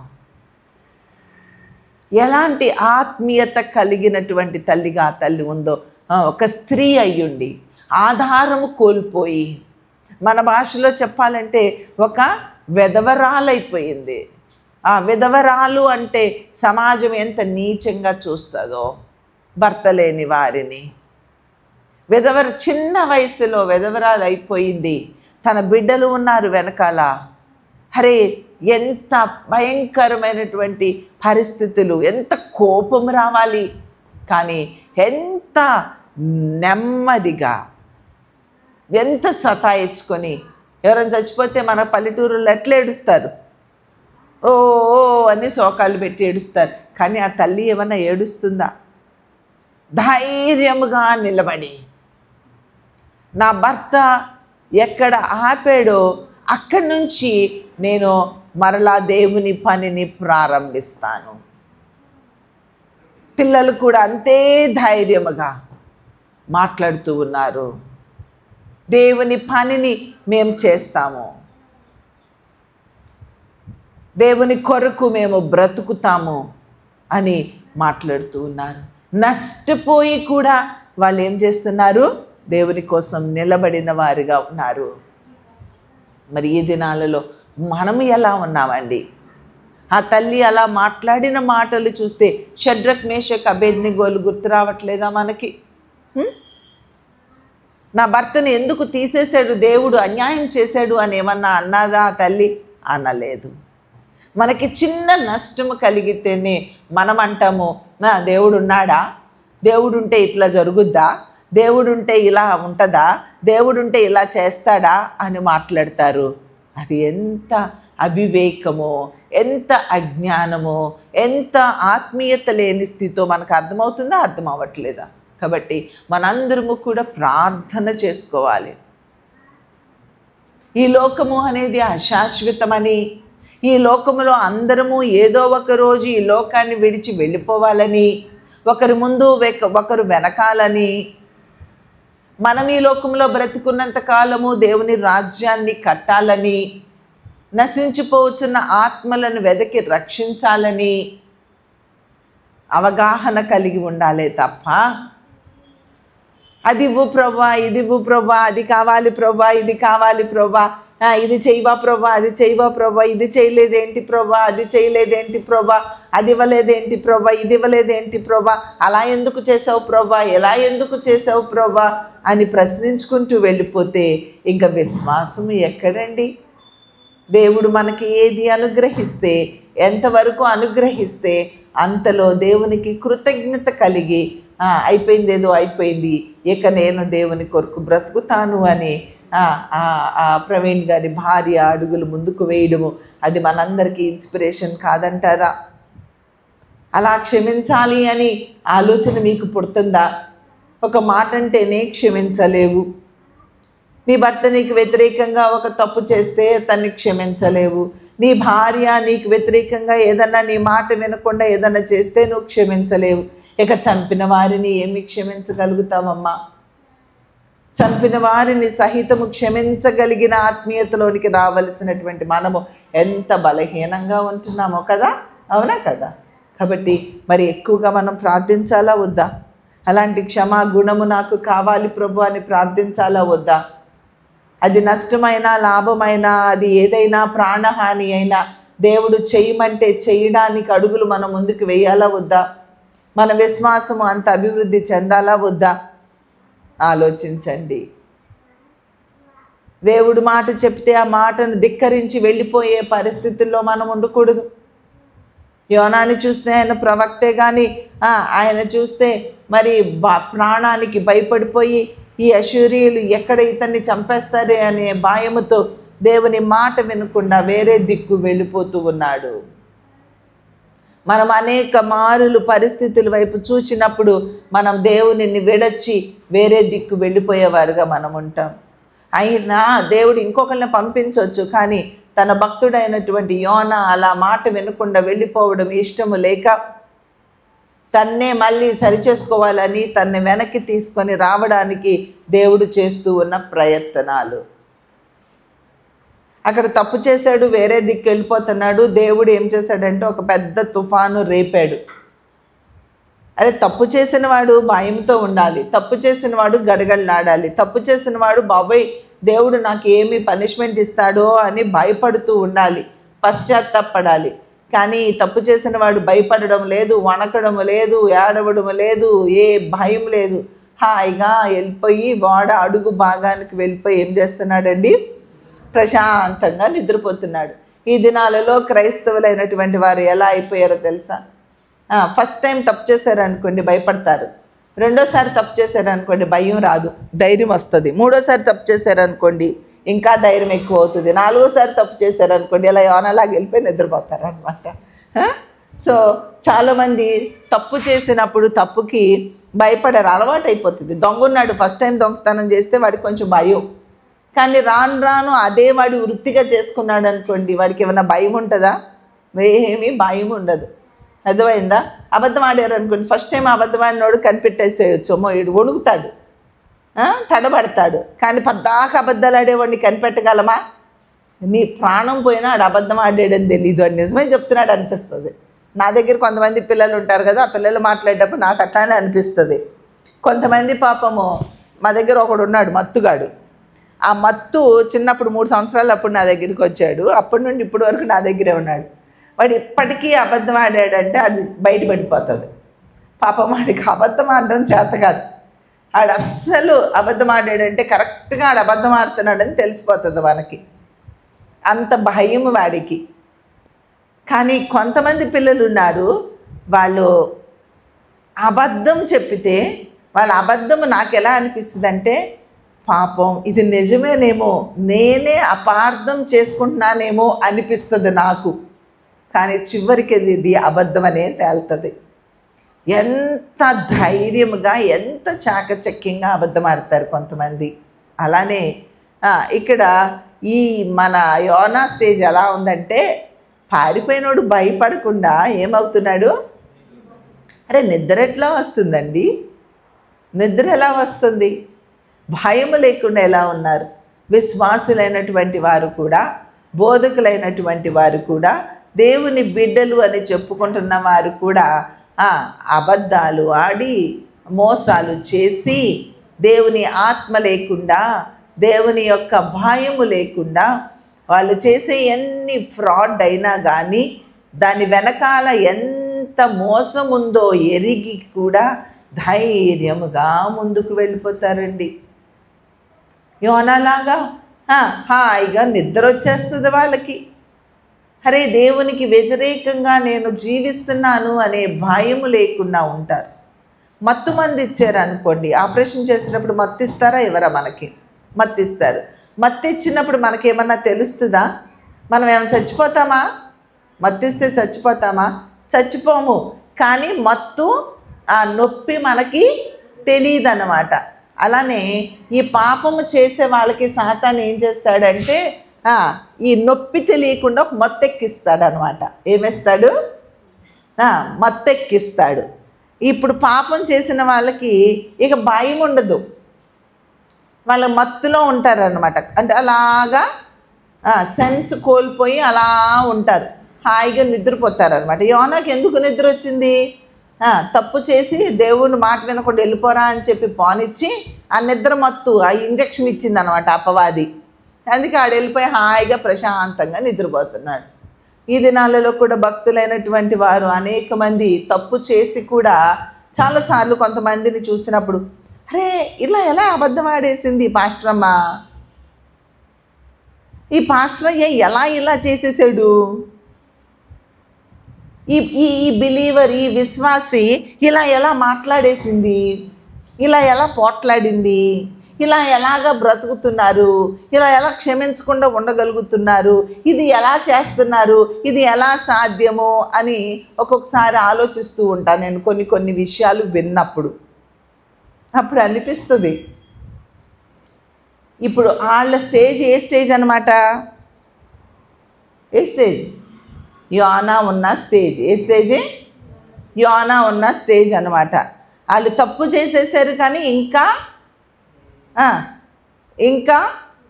ఎలాంటి ఆత్మీయత కలిగినటువంటి తల్లిగా ఆ తల్లి ఉందో. ఒక స్త్రీ అయ్యుండి ఆధారము కోల్పోయి, మన భాషలో చెప్పాలంటే ఒక విధవరాలైపోయింది. ఆ విధవరాలు అంటే సమాజం ఎంత నీచంగా చూస్తుందో భర్త లేని వారిని. చిన్న వయసులో విధవరాలు అయిపోయింది. తన బిడ్డలు ఉన్నారు వెనకాల. అరే ఎంత భయంకరమైనటువంటి పరిస్థితులు, ఎంత కోపం రావాలి. కానీ ఎంత నెమ్మదిగా, ఎంత సతాయించుకొని. ఎవరైనా చచ్చిపోతే మన పల్లెటూరులో ఎట్లా ఏడుస్తారు? ఓ అని శోకాలు పెట్టి ఏడుస్తారు. కానీ ఆ తల్లి ఏమన్నా ఏడుస్తుందా? ధైర్యముగా నిలబడి, నా భర్త ఎక్కడ ఆపాడో అక్కడి నుంచి నేను మరలా దేవుని పనిని ప్రారంభిస్తాను. పిల్లలు కూడా అంతే ధైర్యముగా మాట్లాడుతూ ఉన్నారు. దేవుని పనిని మేము చేస్తాము, దేవుని కొరకు మేము బ్రతుకుతాము అని మాట్లాడుతూ ఉన్నారు. నష్టపోయి కూడా వాళ్ళు ఏం చేస్తున్నారు? దేవుని కోసం నిలబడిన వారిగా ఉన్నారు. మరి ఈ దినాలలో మనము ఎలా ఉన్నామండి? ఆ తల్లి అలా మాట్లాడిన మాటలు చూస్తే షడ్రక్, మేషక్, అబేద్నెగోలు గుర్తు రావట్లేదా మనకి? నా భర్తని ఎందుకు తీసేశాడు దేవుడు, అన్యాయం చేశాడు అని ఏమన్నా అన్నదా తల్లి? అనలేదు. మనకి చిన్న నష్టము కలిగితేనే మనం అంటాము, నా దేవుడు ఉన్నాడా, దేవుడు ఉంటే ఇట్లా జరుగుద్దా, దేవుడు ఉంటే ఇలా ఉంటుందా, దేవుడు ఉంటే ఇలా చేస్తాడా అని మాట్లాడతారు. అది ఎంత అవివేకమో, ఎంత అజ్ఞానమో, ఎంత ఆత్మీయత లేని స్థితితో మనకు అర్థమవుతుందా, అర్థం అవ్వట్లేదా? కాబట్టి మనందరము కూడా ప్రార్థన చేసుకోవాలి. ఈ లోకము అనేది అశాశ్వతమని, ఈ లోకములో అందరము ఏదో ఒక రోజు ఈ లోకాన్ని విడిచి వెళ్ళిపోవాలని, ఒకరి ముందు ఒకరు వెనకాలని, మనం ఈ లోకంలో బ్రతికున్నంత కాలము దేవుని రాజ్యాన్ని కట్టాలని, నశించిపోవచ్చున్న ఆత్మలను వెదకి రక్షించాలని అవగాహన కలిగి ఉండాలే తప్ప, అది ఇవ్వు ప్రభా, ఇది ఇవ్వు ప్రభా, అది కావాలి ప్రభా, ఇది కావాలి ప్రభా, ఇది చేయవా ప్రభా, అది చేయవా ప్రభా, ఇది చేయలేదేంటి ప్రభా, అది చేయలేదేంటి ప్రభా, అది ఇవ్వలేదేంటి ప్రభా, ఇది ఇవ్వలేదేంటి ప్రభా, అలా ఎందుకు చేసావు ప్రభా, ఎలా ఎందుకు చేసావు ప్రభా అని ప్రశ్నించుకుంటూ వెళ్ళిపోతే ఇంకా విశ్వాసం ఎక్కడండి? దేవుడు మనకి ఏది అనుగ్రహిస్తే, ఎంతవరకు అనుగ్రహిస్తే అంతలో దేవునికి కృతజ్ఞత కలిగి అయిపోయింది, ఏదో అయిపోయింది, ఇక నేను దేవుని కొరకు బ్రతుకుతాను అని ప్రవీణ్ గారి భార్య అడుగులు ముందుకు వేయడము, అది మనందరికీ ఇన్స్పిరేషన్ కాదంటారా? అలా క్షమించాలి అని ఆలోచన మీకు పుడుతుందా? ఒక మాట అంటేనే క్షమించలేవు. నీ భర్త నీకు వ్యతిరేకంగా ఒక తప్పు చేస్తే తన్ని క్షమించలేవు. నీ భార్య నీకు వ్యతిరేకంగా ఏదన్నా నీ మాట వినకుండా ఏదన్నా చేస్తే నువ్వు క్షమించలేవు. ఇక చంపిన వారిని ఏమి క్షమించగలుగుతావమ్మా? చంపిన వారిని సహితము క్షమించగలిగిన ఆత్మీయతలోనికి రావలసినటువంటి మనము ఎంత బలహీనంగా ఉంటున్నామో కదా, అవునా కదా? కాబట్టి మరి ఎక్కువగా మనం ప్రార్థించాలా వద్దా? అలాంటి క్షమా గుణము నాకు కావాలి ప్రభు అని ప్రార్థించాలా వద్దా? అది నష్టమైనా లాభమైనా, అది ఏదైనా ప్రాణహాని అయినా దేవుడు చేయమంటే చేయడానికి అడుగులు మనం ముందుకు వేయాలా వద్దా? మన విశ్వాసము అంత అభివృద్ధి చెందాలా వద్దా? ఆలోచించండి. దేవుడు మాట చెప్తే ఆ మాటను ధిక్కరించి వెళ్ళిపోయే పరిస్థితుల్లో మనం ఉండకూడదు. యోనాని చూస్తే ఆయన ప్రవక్తే కానీ ఆయన చూస్తే మరి ప్రాణానికి భయపడిపోయి ఈ అశూరీయులు ఎక్కడ ఇతన్ని చంపేస్తారే అనే భయముతో దేవుని మాట వినకుండా వేరే దిక్కు వెళ్ళిపోతూ ఉన్నాడు. మనం అనేక మారులు పరిస్థితుల వైపు చూసినప్పుడు మనం దేవునిని విడచి వేరే దిక్కు వెళ్ళిపోయేవారుగా మనం ఉంటాం. అయినా దేవుడు ఇంకొకరిని పంపించవచ్చు, కానీ తన భక్తుడైనటువంటి యోనా అలా మాట వినకుండా వెళ్ళిపోవడం ఇష్టము లేక తన్నే మళ్ళీ సరిచేసుకోవాలని తన్ని వెనక్కి తీసుకొని రావడానికి దేవుడు చేస్తూ ఉన్న ప్రయత్నాలు. అక్కడ తప్పు చేశాడు, వేరే దిక్కు వెళ్ళిపోతున్నాడు. దేవుడు ఏం చేశాడంటే ఒక పెద్ద తుఫాను రేపాడు. అదే తప్పు చేసిన వాడు భయంతో ఉండాలి, తప్పు చేసిన వాడు గడగడలాడాలి, తప్పు చేసిన వాడు బాబోయ్ దేవుడు నాకు ఏమి పనిష్మెంట్ ఇస్తాడో అని భయపడుతూ ఉండాలి, పశ్చాత్తాపడాలి. కానీ తప్పు చేసిన వాడు భయపడడం లేదు, వణకడం లేదు, ఏడవడం లేదు, ఏ భయం లేదు. హాయిగా వెళ్ళిపోయి వాడ అడుగు భాగానికి వెళ్ళిపోయి ఏం చేస్తున్నాడండి? ప్రశాంతంగా నిద్రపోతున్నాడు. ఈ దినాలలో క్రైస్తవులైనటువంటి వారు ఎలా అయిపోయారో తెలుసా? ఫస్ట్ టైం తప్పు చేశారనుకోండి భయపడతారు, రెండోసారి తప్పు చేశారనుకోండి భయం రాదు, ధైర్యం వస్తుంది. మూడోసారి తప్పు చేశారనుకోండి ఇంకా ధైర్యం ఎక్కువ అవుతుంది. నాలుగోసారి తప్పు చేశారనుకోండి ఇలా యోనాలాగా వెళ్ళిపోయి నిద్రపోతారు అనమాట. సో చాలామంది తప్పు చేసినప్పుడు తప్పుకి భయపడారు, అలవాటు అయిపోతుంది. దొంగ ఉన్నాడు, ఫస్ట్ టైం దొంగతనం చేస్తే వాడికి కొంచెం భయం, కానీ రాను రాను అదే వాడు వృత్తిగా చేసుకున్నాడు అనుకోండి, వాడికి ఏమైనా భయం ఉంటుందా? ఏమీ భయం ఉండదు. అర్థమైందా? అబద్ధం ఆడారు అనుకోండి, ఫస్ట్ టైం అబద్ధం ఆడినోడు కనిపెట్టేసేయచ్చు, అమ్మో వీడు వణుకుతాడు, తడబడతాడు. కానీ పద్దాకా అబద్ధాలు ఆడేవాడిని కనిపెట్టగలమా? నీ ప్రాణం పోయినా ఆడు అబద్ధం ఆడాడని తెలీదు, అని నిజమే చెప్తున్నాడు అనిపిస్తుంది. నా దగ్గర కొంతమంది పిల్లలు ఉంటారు కదా, ఆ పిల్లలు మాట్లాడేటప్పుడు నాకు అట్లానే అనిపిస్తుంది. కొంతమంది పాపము మా దగ్గర ఒకడు ఉన్నాడు మత్తుగాడు. ఆ మత్తు చిన్నప్పుడు 3 సంవత్సరాలు అప్పుడు నా దగ్గరికి వచ్చాడు, అప్పటి నుండి ఇప్పటి వరకు నా దగ్గరే ఉన్నాడు. వాడు ఇప్పటికీ అబద్ధం ఆడాడంటే అది బయటపడిపోతుంది. పాపం వాడికి అబద్ధం ఆడడం చేత కాదు, ఆడు అస్సలు అబద్ధం ఆడాడంటే కరెక్ట్గా ఆడు అబద్ధం ఆడుతున్నాడని తెలిసిపోతుంది మనకి, అంత భయం వాడికి. కానీ కొంతమంది పిల్లలు ఉన్నారు, వాళ్ళు అబద్ధం చెప్పితే వాళ్ళ అబద్ధం నాకు ఎలా అనిపిస్తుంది అంటే, పాపం ఇది నిజమేనేమో, నేనే అపార్థం చేసుకుంటున్నానేమో అనిపిస్తుంది నాకు. కానీ చివరికి ఇది అబద్ధం అనే తేలుతుంది. ఎంత ధైర్యంగా, ఎంత చాకచక్యంగా అబద్ధం ఆడతారు కొంతమంది. అలానే ఇక్కడ ఈ మన యోనా స్టేజ్ ఎలా ఉందంటే, పారిపోయినోడు భయపడకుండా ఏమవుతున్నాడు, అరే నిద్ర ఎట్లా వస్తుందండి, నిద్ర ఎలా వస్తుంది, భయం లేకుండా ఎలా ఉన్నారు. విశ్వాసులైనటువంటి వారు కూడా, బోధకులైనటువంటి వారు కూడా, దేవుని బిడ్డలు అని చెప్పుకుంటున్న వారు కూడా అబద్ధాలు ఆడి, మోసాలు చేసి, దేవుని ఆత్మ లేకుండా, దేవుని యొక్క భయము లేకుండా వాళ్ళు చేసే ఎన్ని ఫ్రాడ్ అయినా కానీ దాని వెనకాల ఎంత మోసం ఉందో ఎరిగి కూడా ధైర్యముగా ముందుకు వెళ్ళిపోతారండి. యోనాలాగా హాయిగా నిద్ర వచ్చేస్తుంది వాళ్ళకి. అరే దేవునికి వ్యతిరేకంగా నేను జీవిస్తున్నాను అనే భయము లేకుండా ఉంటారు. మత్తు మంది ఇచ్చారనుకోండి, ఆపరేషన్ చేసినప్పుడు మత్తిస్తారా ఎవరా, మనకి మత్తిస్తారు. మత్తు ఇచ్చినప్పుడు మనకేమన్నా తెలుస్తుందా, మనం ఏమైనా చచ్చిపోతామా, మత్తిస్తే చచ్చిపోతామా, చచ్చిపోము. కానీ మత్తు ఆ నొప్పి మనకి తెలియదు అన్నమాట. అలానే ఈ పాపము చేసే వాళ్ళకి సాతాను ఏం చేస్తాడంటే, ఈ నొప్పి తెలియకుండా మత్తెక్కిస్తాడు అనమాట. ఏమేస్తాడు, మత్తెక్కిస్తాడు. ఇప్పుడు పాపం చేసిన వాళ్ళకి ఇక భయం ఉండదు, వాళ్ళ మత్తులో ఉంటారనమాట. అంటే అలాగా సెన్స్ కోల్పోయి అలా ఉంటారు, హాయిగా నిద్రపోతారనమాట. యోనాకి ఎందుకు నిద్ర వచ్చింది, తప్పు చేసి దేవుని మాట వినకుండా వెళ్ళిపోరా అని చెప్పి పోనిచ్చి ఆ నిద్ర మత్తు, ఆ ఇంజక్షన్ ఇచ్చింది అనమాట అపవాది. అందుకే ఆడు వెళ్ళిపోయి హాయిగా ప్రశాంతంగా నిద్రపోతున్నాడు. ఈ దినాలలో కూడా భక్తులైనటువంటి వారు అనేక మంది తప్పు చేసి కూడా చాలాసార్లు కొంతమందిని చూసినప్పుడు, అరే ఇలా ఎలా అబద్ధం ఆడేసింది పాస్టర్ అమ్మ, ఈ పాస్టర్ అయ్యా ఎలా ఇలా చేసేసాడు, ఈ బిలీవర్, ఈ విశ్వాసి ఇలా ఎలా మాట్లాడేసింది, ఇలా ఎలా పోట్లాడింది, ఇలా ఎలాగా బ్రతుకుతున్నారు, ఇలా ఎలా క్షమించకుండా ఉండగలుగుతున్నారు, ఇది ఎలా చేస్తున్నారు, ఇది ఎలా సాధ్యమో అని ఒక్కొక్కసారి ఆలోచిస్తూ ఉంటాను నేను కొన్ని విషయాలు విన్నప్పుడు. అప్పుడు అనిపిస్తుంది, ఇప్పుడు వాళ్ళ స్టేజ్ ఏ స్టేజ్ అనమాట, ఏ స్టేజ్, యోనా ఉన్న స్టేజ్. ఏ స్టేజ్, యోనా ఉన్న స్టేజ్ అనమాట. వాళ్ళు తప్పు చేసేసారు కానీ ఇంకా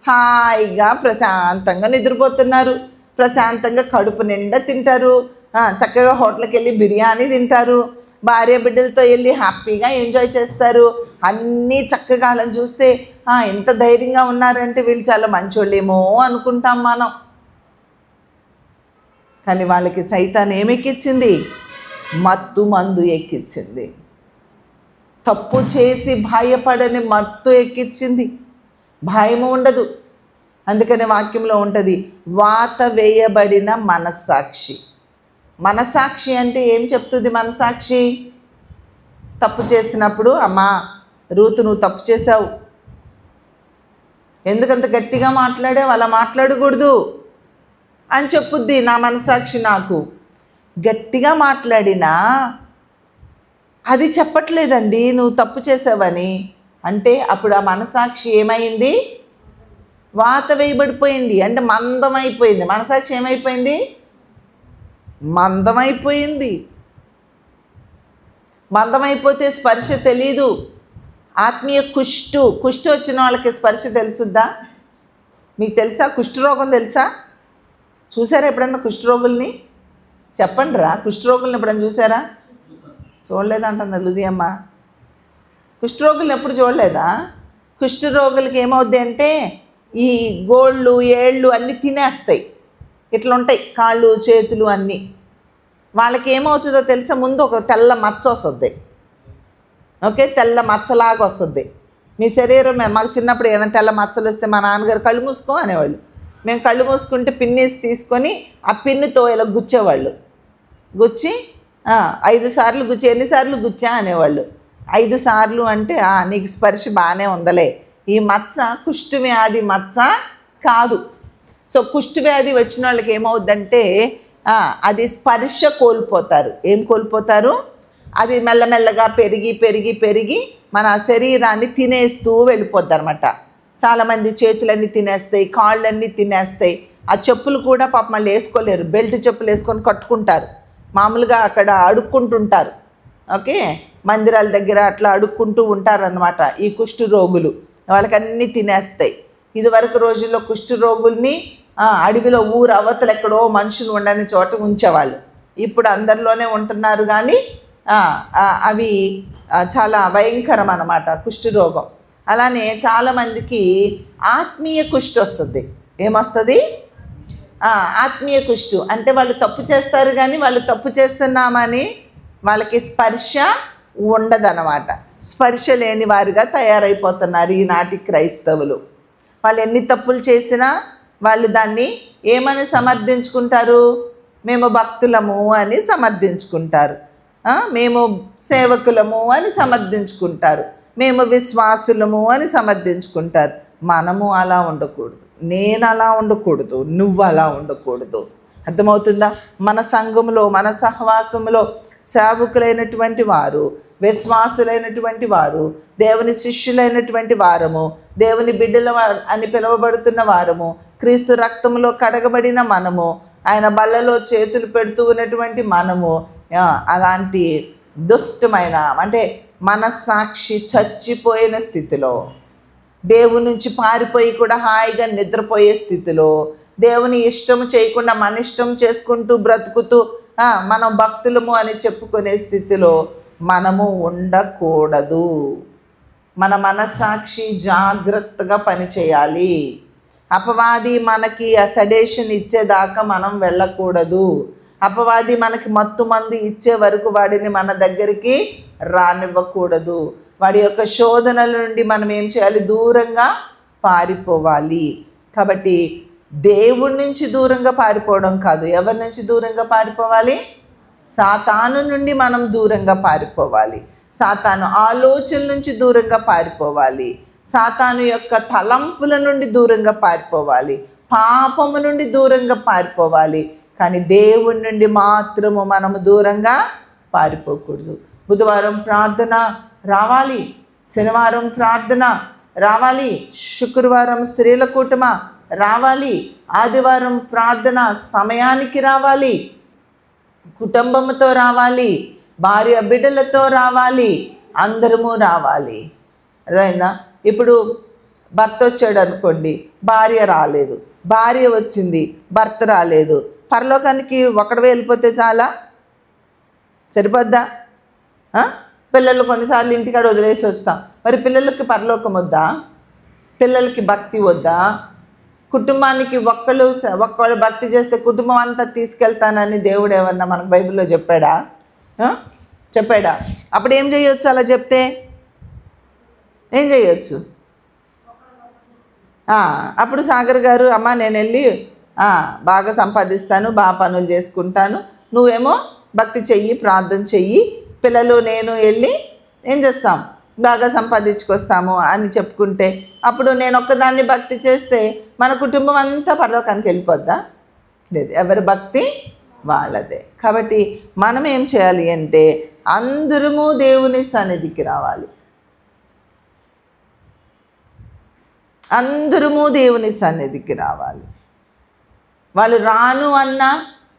హాయిగా ప్రశాంతంగా నిద్రపోతున్నారు, ప్రశాంతంగా కడుపు నిండా తింటారు, చక్కగా హోటల్కి వెళ్ళి బిర్యానీ తింటారు, భార్య బిడ్డలతో వెళ్ళి హ్యాపీగా ఎంజాయ్ చేస్తారు. అన్నీ చక్కగా వాళ్ళని చూస్తే ఎంత ధైర్యంగా ఉన్నారంటే వీళ్ళు చాలా మంచోళ్ళేమో అనుకుంటాం మనం. కానీ వాళ్ళకి సైతాన్ ఏమెక్కించింది, మత్తు మందు ఎక్కించింది. తప్పు చేసి భయపడని మత్తు ఎక్కించింది, భయం ఉండదు. అందుకనే వాక్యంలో ఉంటుంది, వాత వేయబడిన మనస్సాక్షి. మనస్సాక్షి అంటే ఏం చెప్తుంది, మనస్సాక్షి తప్పు చేసినప్పుడు, అమ్మా రూతు నువ్వు తప్పు చేసావు, ఎందుకంత గట్టిగా మాట్లాడావు, అలా మాట్లాడకూడదు అని చెప్పుద్ది నా మనస్సాక్షి. నాకు గట్టిగా మాట్లాడినా అది చెప్పట్లేదండి నువ్వు తప్పు చేసావని. అంటే అప్పుడు ఆ మనస్సాక్షి ఏమైంది, వాత వేయబడిపోయింది, అంటే మందమైపోయింది. మనస్సాక్షి ఏమైపోయింది, మందమైపోయింది. మందమైపోతే స్పర్శ తెలీదు. ఆత్మీయ కుష్టు వచ్చిన వాళ్ళకి స్పర్శ తెలుసుద్దా, మీకు తెలుసా, కుష్ఠరోగం తెలుసా, చూసారా ఎప్పుడన్నా కుష్ఠరోగుల్ని, చెప్పండి రా, కుష్ఠరోగుల్ని ఎప్పుడన్నా చూసారా, చూడలేదంటుంది లుదియమ్మ. కుష్ఠరోగుల్ని ఎప్పుడు చూడలేదా, కుష్ఠరోగులకి ఏమవుద్ది అంటే ఈ గోళ్ళు ఏళ్ళు అన్నీ తినేస్తాయి, ఇట్లా ఉంటాయి కాళ్ళు చేతులు అన్నీ. వాళ్ళకి ఏమవుతుందో తెలుసా, ముందు ఒక తెల్ల మచ్చ వస్తుంది, ఓకే, తెల్ల మచ్చలాగా వస్తుంది మీ శరీరం. మాకు చిన్నప్పుడు ఏమైనా తెల్ల మచ్చలు వస్తే మా నాన్నగారు కళ్ళు మూసుకో అనేవాళ్ళు. మేము కళ్ళు మూసుకుంటే పిన్నేసి తీసుకొని ఆ పిన్నుతో ఇలా గుచ్చేవాళ్ళు. గుచ్చి 5 సార్లు గుచ్చి, ఎన్నిసార్లు గుచ్చా అనేవాళ్ళు. 5 సార్లు అంటే నీకు స్పర్శ బాగానే ఉందలే, ఈ మచ్చ కుష్ఠవ్యాధి మచ్చ కాదు. సో కుష్ఠవ్యాధి వచ్చిన వాళ్ళకి ఏమవుద్దంటే అది స్పర్శ కోల్పోతారు. ఏం కోల్పోతారు? అది మెల్లమెల్లగా పెరిగి పెరిగి పెరిగి మన శరీరాన్ని తినేస్తూ వెళ్ళిపోద్ది అనమాట. చాలామంది చేతులన్నీ తినేస్తాయి, కాళ్ళన్నీ తినేస్తాయి. ఆ చెప్పులు కూడా పాపం మళ్ళీ వేసుకోలేరు, బెల్ట్ చెప్పులు వేసుకొని కట్టుకుంటారు. మామూలుగా అక్కడ అడుక్కుంటుంటారు. ఓకే, మందిరాల దగ్గర అట్లా అడుక్కుంటూ ఉంటారనమాట ఈ కుష్టు రోగులు. వాళ్ళకి అన్నీ తినేస్తాయి. ఇదివరకు రోజుల్లో కుష్టు రోగుల్ని అడవిలో ఊరు అవతలు ఎక్కడో మనుషులు ఉండని చోట ఉంచేవాళ్ళు. ఇప్పుడు అందరిలోనే ఉంటున్నారు, కానీ అవి చాలా భయంకరం అన్నమాట కుష్టు రోగం. అలానే చాలామందికి ఆత్మీయ కుష్టు వస్తుంది. ఏమొస్తుంది? ఆత్మీయ కుష్టు అంటే వాళ్ళు తప్పు చేస్తారు, కానీ వాళ్ళు తప్పు చేస్తున్నామని వాళ్ళకి స్పర్శ ఉండదన్నమాట. స్పర్శ లేని వారిగా తయారైపోతున్నారు ఈనాటి క్రైస్తవులు. వాళ్ళు ఎన్ని తప్పులు చేసినా వాళ్ళు దాన్ని ఏమని సమర్థించుకుంటారు? మేము భక్తులము అని సమర్థించుకుంటారు, మేము సేవకులము అని సమర్థించుకుంటారు, మేము విశ్వాసులము అని సమర్థించుకుంటారు. మనము అలా ఉండకూడదు, నేను అలా ఉండకూడదు, నువ్వు అలా ఉండకూడదు. అర్థమవుతుందా? మన సంఘంలో, మన సహవాసంలో సేవకులైనటువంటి వారు, విశ్వాసులైనటువంటి వారు, దేవుని శిష్యులైనటువంటి వారము, దేవుని బిడ్డల అని పిలువబడుతున్న వారము, క్రీస్తు రక్తంలో కడగబడిన మనము, ఆయన బల్లలో చేతులు పెడుతూ ఉన్నటువంటి మనము అలాంటి దుష్టమైన అంటే మనస్సాక్షి చచ్చిపోయిన స్థితిలో, దేవుని నుంచి పారిపోయి కూడా హాయిగా నిద్రపోయే స్థితిలో, దేవుని ఇష్టం చేయకుండా మన ఇష్టం చేసుకుంటూ బ్రతుకుతూ మనం భక్తులము అని చెప్పుకునే స్థితిలో మనము ఉండకూడదు. మన మనస్సాక్షి జాగ్రత్తగా పనిచేయాలి. అపవాది మనకి ఆ సడేషన్ ఇచ్చేదాకా మనం వెళ్ళకూడదు. అపవాది మనకి మత్తు మందు ఇచ్చే వరకు వాడిని మన దగ్గరికి రానివ్వకూడదు. వాడి యొక్క శోధనల నుండి మనం ఏం చేయాలి? దూరంగా పారిపోవాలి. కాబట్టి దేవుడి నుంచి దూరంగా పారిపోవడం కాదు, ఎవరి నుంచి దూరంగా పారిపోవాలి? సాతాను నుండి మనం దూరంగా పారిపోవాలి. సాతాను ఆలోచన నుంచి దూరంగా పారిపోవాలి. సాతాను యొక్క తలంపుల నుండి దూరంగా పారిపోవాలి. పాపము నుండి దూరంగా పారిపోవాలి. కానీ దేవుడి నుండి మాత్రము మనము దూరంగా పారిపోకూడదు. బుధవారం ప్రార్థన రావాలి, శనివారం ప్రార్థన రావాలి, శుక్రవారం స్త్రీల కూటమ రావాలి, ఆదివారం ప్రార్థన సమయానికి రావాలి, కుటుంబంతో రావాలి, భార్య బిడ్డలతో రావాలి, అందరము రావాలి. అర్థమైందా? ఇప్పుడు భర్త వచ్చాడు అనుకోండి, భార్య రాలేదు, భార్య వచ్చింది, భర్త రాలేదు, పరలోకానికి ఒకడు వెళ్ళిపోతే చాలా సరిపోద్దా? పిల్లలు కొన్నిసార్లు ఇంటికాడ వదిలేసి వస్తాం, మరి పిల్లలకి పరలోకం వద్దా? పిల్లలకి భక్తి వద్దా? కుటుంబానికి ఒక్కళ్ళు భక్తి చేస్తే కుటుంబం అంతా తీసుకెళ్తానని దేవుడు ఏమన్నా మనకు బైబిల్లో చెప్పాడా? చెప్పాడా? అప్పుడు ఏం చేయొచ్చు? అలా చెప్తే ఏం చేయొచ్చు? అప్పుడు సాగర్ గారు, అమ్మ నేను వెళ్ళి బాగా సంపాదిస్తాను, బాగా పనులు చేసుకుంటాను, నువ్వేమో భక్తి చెయ్యి, ప్రార్థన చెయ్యి, పిల్లలు నేను వెళ్ళి ఏం చేస్తాం? బాగా సంపాదించుకొస్తాము అని చెప్పుకుంటే, అప్పుడు నేను ఒక్కదాన్ని భక్తి చేస్తే మన కుటుంబం అంతా పరలోకానికి వెళ్ళిపోద్దా? లేదు, ఎవరి భక్తి వాళ్ళదే. కాబట్టి మనం ఏం చేయాలి అంటే అందరము దేవుని సన్నిధికి రావాలి. అందరము దేవుని సన్నిధికి రావాలి. వాళ్ళు రాను అన్నా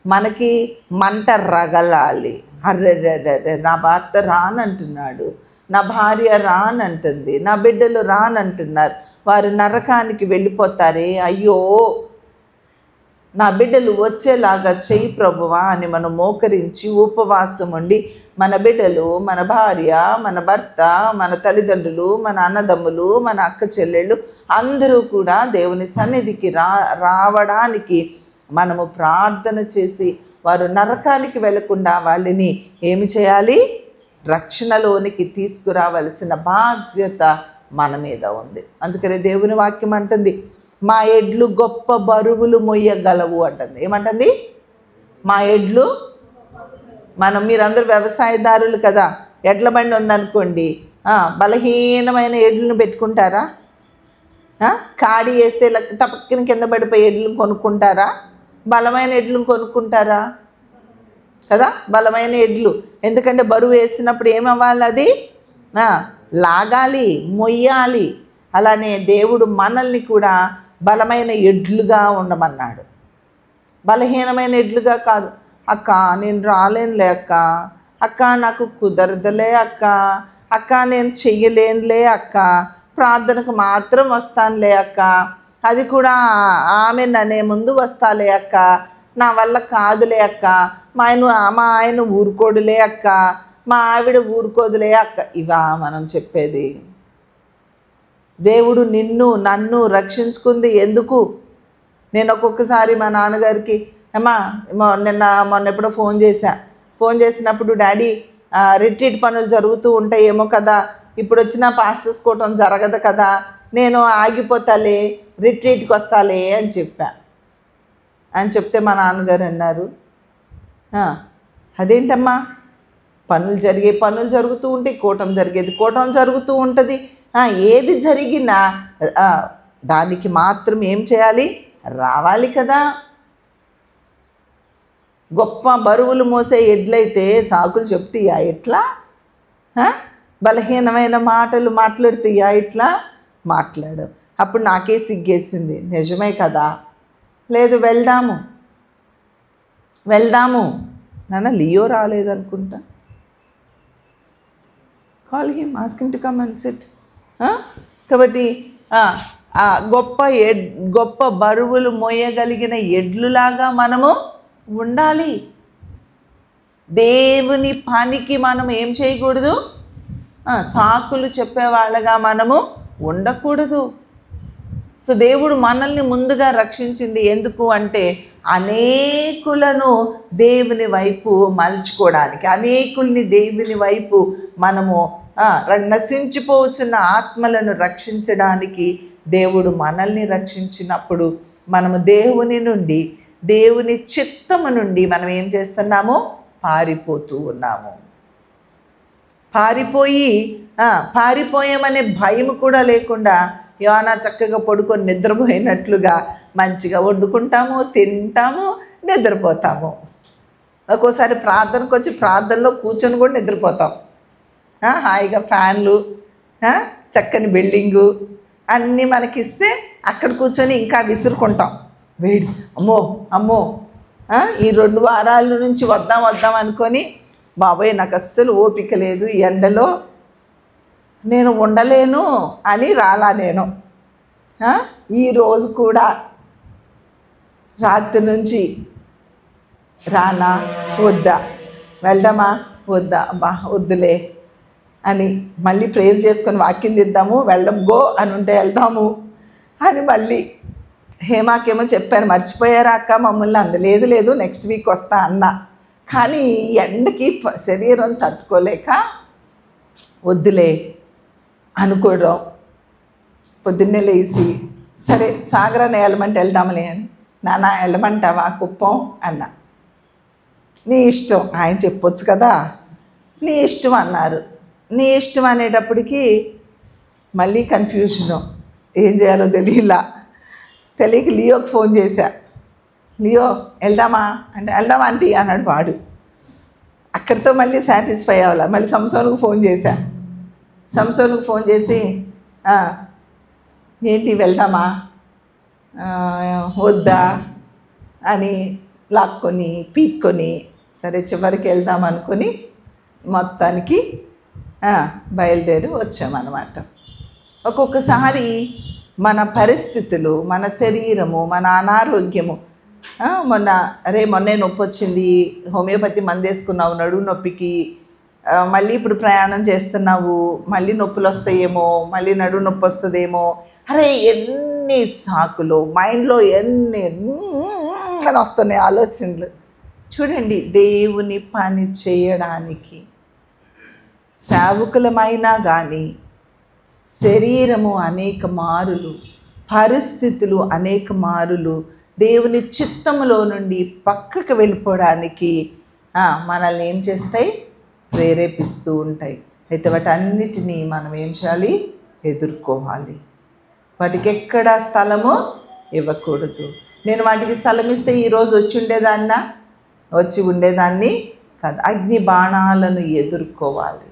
మనకి మంట రగలాలి. అర్రెర్రెర్రె, నా భర్త రానంటున్నాడు, నా భార్య రానంటుంది, నా బిడ్డలు రానంటున్నారు, వారు నరకానికి వెళ్ళిపోతారే, అయ్యో నా బిడ్డలు వచ్చేలాగా చెయ్యి ప్రభువా అని మనం మోకరించి ఉపవాసం ఉండి మన బిడ్డలు, మన భార్య, మన భర్త, మన తల్లిదండ్రులు, మన అన్నదమ్ములు, మన అక్క చెల్లెళ్ళు అందరూ కూడా దేవుని సన్నిధికి రావడానికి మనము ప్రార్థన చేసి వారు నరకానికి వెళ్లకుండా వాళ్ళని ఏమి చేయాలి? రక్షణలోనికి తీసుకురావలసిన బాధ్యత మన మీద ఉంది. అందుకనే దేవుని వాక్యం అంటుంది, మా ఎడ్లు గొప్ప బరువులు మొయ్యగలవు అంటుంది. ఏమంటుంది? మా ఎడ్లు, మీరందరూ వ్యవసాయదారులు కదా, ఎడ్ల బండి ఉందనుకోండి, బలహీనమైన ఎడ్లను పెట్టుకుంటారా? కాడి వేస్తే టపక్కిన కింద పడిపోయి ఎడ్లను కొనుక్కుంటారా? బలమైన ఎడ్లను కొనుక్కుంటారా? కదా, బలమైన ఎడ్లు. ఎందుకంటే బరువు వేసినప్పుడు ఏమవ్వాలి? అది లాగాలి, మొయ్యాలి. అలానే దేవుడు మనల్ని కూడా బలమైన ఎడ్లుగా ఉండమన్నాడు. బలహీనమైన ఎడ్లుగా కాదు. అక్క నేను రాలేనులే అక్క, అక్క నాకు కుదరదులే అక్క, అక్క నేను చెయ్యలేనులే అక్క, ప్రార్థనకు మాత్రం వస్తానులే అక్క, అది కూడా ఆమె ననే ముందు వస్తాలే అక్క, నా వల్ల కాదులే అక్క, మా ఆయన ఊరుకోడులే అక్క, మా ఆవిడ ఊరుకోదులే అక్క. ఇవా మనం చెప్పేది? దేవుడు నిన్ను నన్ను రక్షించుకుంది ఎందుకు? నేను ఒక్కొక్కసారి మా నాన్నగారికి, మొన్న ఎప్పుడో ఫోన్ చేసినప్పుడు, డాడీ రిట్రీట్ పనులు జరుగుతూ ఉంటాయేమో కదా, ఇప్పుడు వచ్చిన పాస్టర్స్ కూటం జరగదు కదా, నేను ఆగిపోతాలే, రిట్రీట్కి వస్తాలే అని చెప్తే మా నాన్నగారు అన్నారు, అదేంటమ్మా, పనులు జరుగుతూ ఉంటాయి, కూటం జరుగుతూ ఉంటుంది, ఏది జరిగినా దానికి మాత్రం ఏం చేయాలి? రావాలి కదా. గొప్ప బరువులు మోసే ఎడ్లయితే సాకులు చెప్తాయా ఎట్లా? బలహీనమైన మాటలు మాట్లాడుతాయా ఇట్లా? మాట్లాడు. అప్పుడు నాకే సిగ్గేసింది. నిజమే కదా, లేదు వెళ్దాము. నాన్న లియో రాలేదనుకుంటా, call him, ask him to come and sit. కాబట్టి గొప్ప బరువులు మోయగలిగిన ఎడ్లులాగా మనము ఉండాలి. దేవుని పనికి మనం ఏం చేయకూడదు? సాకులు చెప్పేవాళ్ళగా మనము ఉండకూడదు. సో దేవుడు మనల్ని ముందుగా రక్షించింది ఎందుకు అంటే, అనేకులను దేవుని వైపు మలుచుకోవడానికి, అనేకుల్ని దేవుని వైపు మనము నశించిపోవచ్చున్న ఆత్మలను రక్షించడానికి దేవుడు మనల్ని రక్షించినప్పుడు మనము దేవుని చిత్తము నుండి మనం ఏం చేస్తున్నాము? పారిపోతూ ఉన్నాము. పారిపోయామనే భయం కూడా లేకుండా యోనా చక్కగా పడుకొని నిద్రపోయినట్లుగా మంచిగా వండుకుంటాము, తింటాము, నిద్రపోతాము. ఒక్కోసారి ప్రార్థనకు వచ్చి ప్రార్థనలో కూర్చొని కూడా నిద్రపోతాం. హాయిగా ఫ్యాన్లు, చక్కని బిల్డింగు అన్నీ మనకిస్తే అక్కడ కూర్చొని ఇంకా విసురుకుంటాం. వేడి, అమ్మో ఈ 2 వారాల నుంచి వద్దాం అనుకొని, బాబోయ్ నాకు అస్సలు ఓపిక లేదు, ఎండలో నేను ఉండలేను అని రాలా నేను. ఈరోజు కూడా రాత్రి నుంచి రానా వద్దా, వెళ్దామా వద్దా, వద్దులే అని మళ్ళీ ప్రేయర్ చేసుకొని వాక్యం దిద్దాము, వెళ్ళం గో అని ఉంటే వెళ్దాము అని మళ్ళీ హేమాకేమో చెప్పాను, మర్చిపోయారా అక్క మమ్మల్ని? లేదు నెక్స్ట్ వీక్ వస్తా అన్నా. కానీ ఎండకి శరీరం తట్టుకోలేక వద్దులే అనుకోవడం. పొద్దున్నే లేచి సరే సాగరాన్ని వెళ్ళమంటే వెళ్దాంలే అని, నాన్న వెళ్ళమంటావా కుప్పం అన్నా. నీ ఇష్టం, ఆయన చెప్పొచ్చు కదా, నీ ఇష్టం అన్నారు. నీ ఇష్టం అనేటప్పటికీ మళ్ళీ కన్ఫ్యూజను, ఏం చేయాలో తెలియక లియోకి ఫోన్ చేశా. లియో వెళ్దామా అంటే, వెళ్దామా ఆంటీ అన్నాడు వాడు. అక్కడితో మళ్ళీ సాటిస్ఫై అవ్వాలా. మళ్ళీ సంసోన్కు ఫోన్ చేసి ఏంటి వెళ్దామా వద్దా అని లాక్కొని పీక్కొని సరే చివరికి వెళ్దాం అనుకొని మొత్తానికి బయలుదేరి వచ్చామన్నమాట. ఒక్కొక్కసారి మన పరిస్థితులు, మన శరీరము, మన అనారోగ్యము, మొన్నే నొప్పి వచ్చింది, హోమియోపతి మందేసుకున్నావు నడుము నొప్పికి, మళ్ళీ ఇప్పుడు ప్రయాణం చేస్తున్నావు, మళ్ళీ నొప్పులు వస్తాయేమో, మళ్ళీ నడుము నొప్పి వస్తుందేమో, ఎన్ని సాకులు మైండ్లో ఎన్ని అని వస్తున్నాయి ఆలోచనలు. చూడండి, దేవుని పని చేయడానికి సేవకులమైనా కానీ శరీరము అనేక మారులు, పరిస్థితులు అనేక మారులు దేవుని చిత్తములో నుండి పక్కకు వెళ్ళిపోవడానికి మనల్ని ఏం చేస్తాయి? ప్రేరేపిస్తూ ఉంటాయి. అయితే వాటన్నిటినీ మనం ఏం చేయాలి? ఎదుర్కోవాలి. వాటికి ఎక్కడ స్థలము ఇవ్వకూడదు. నేను వాటికి స్థలం ఇస్తే ఈరోజు వచ్చి ఉండేదాన్ని కాదు. అగ్ని బాణాలను ఎదుర్కోవాలి.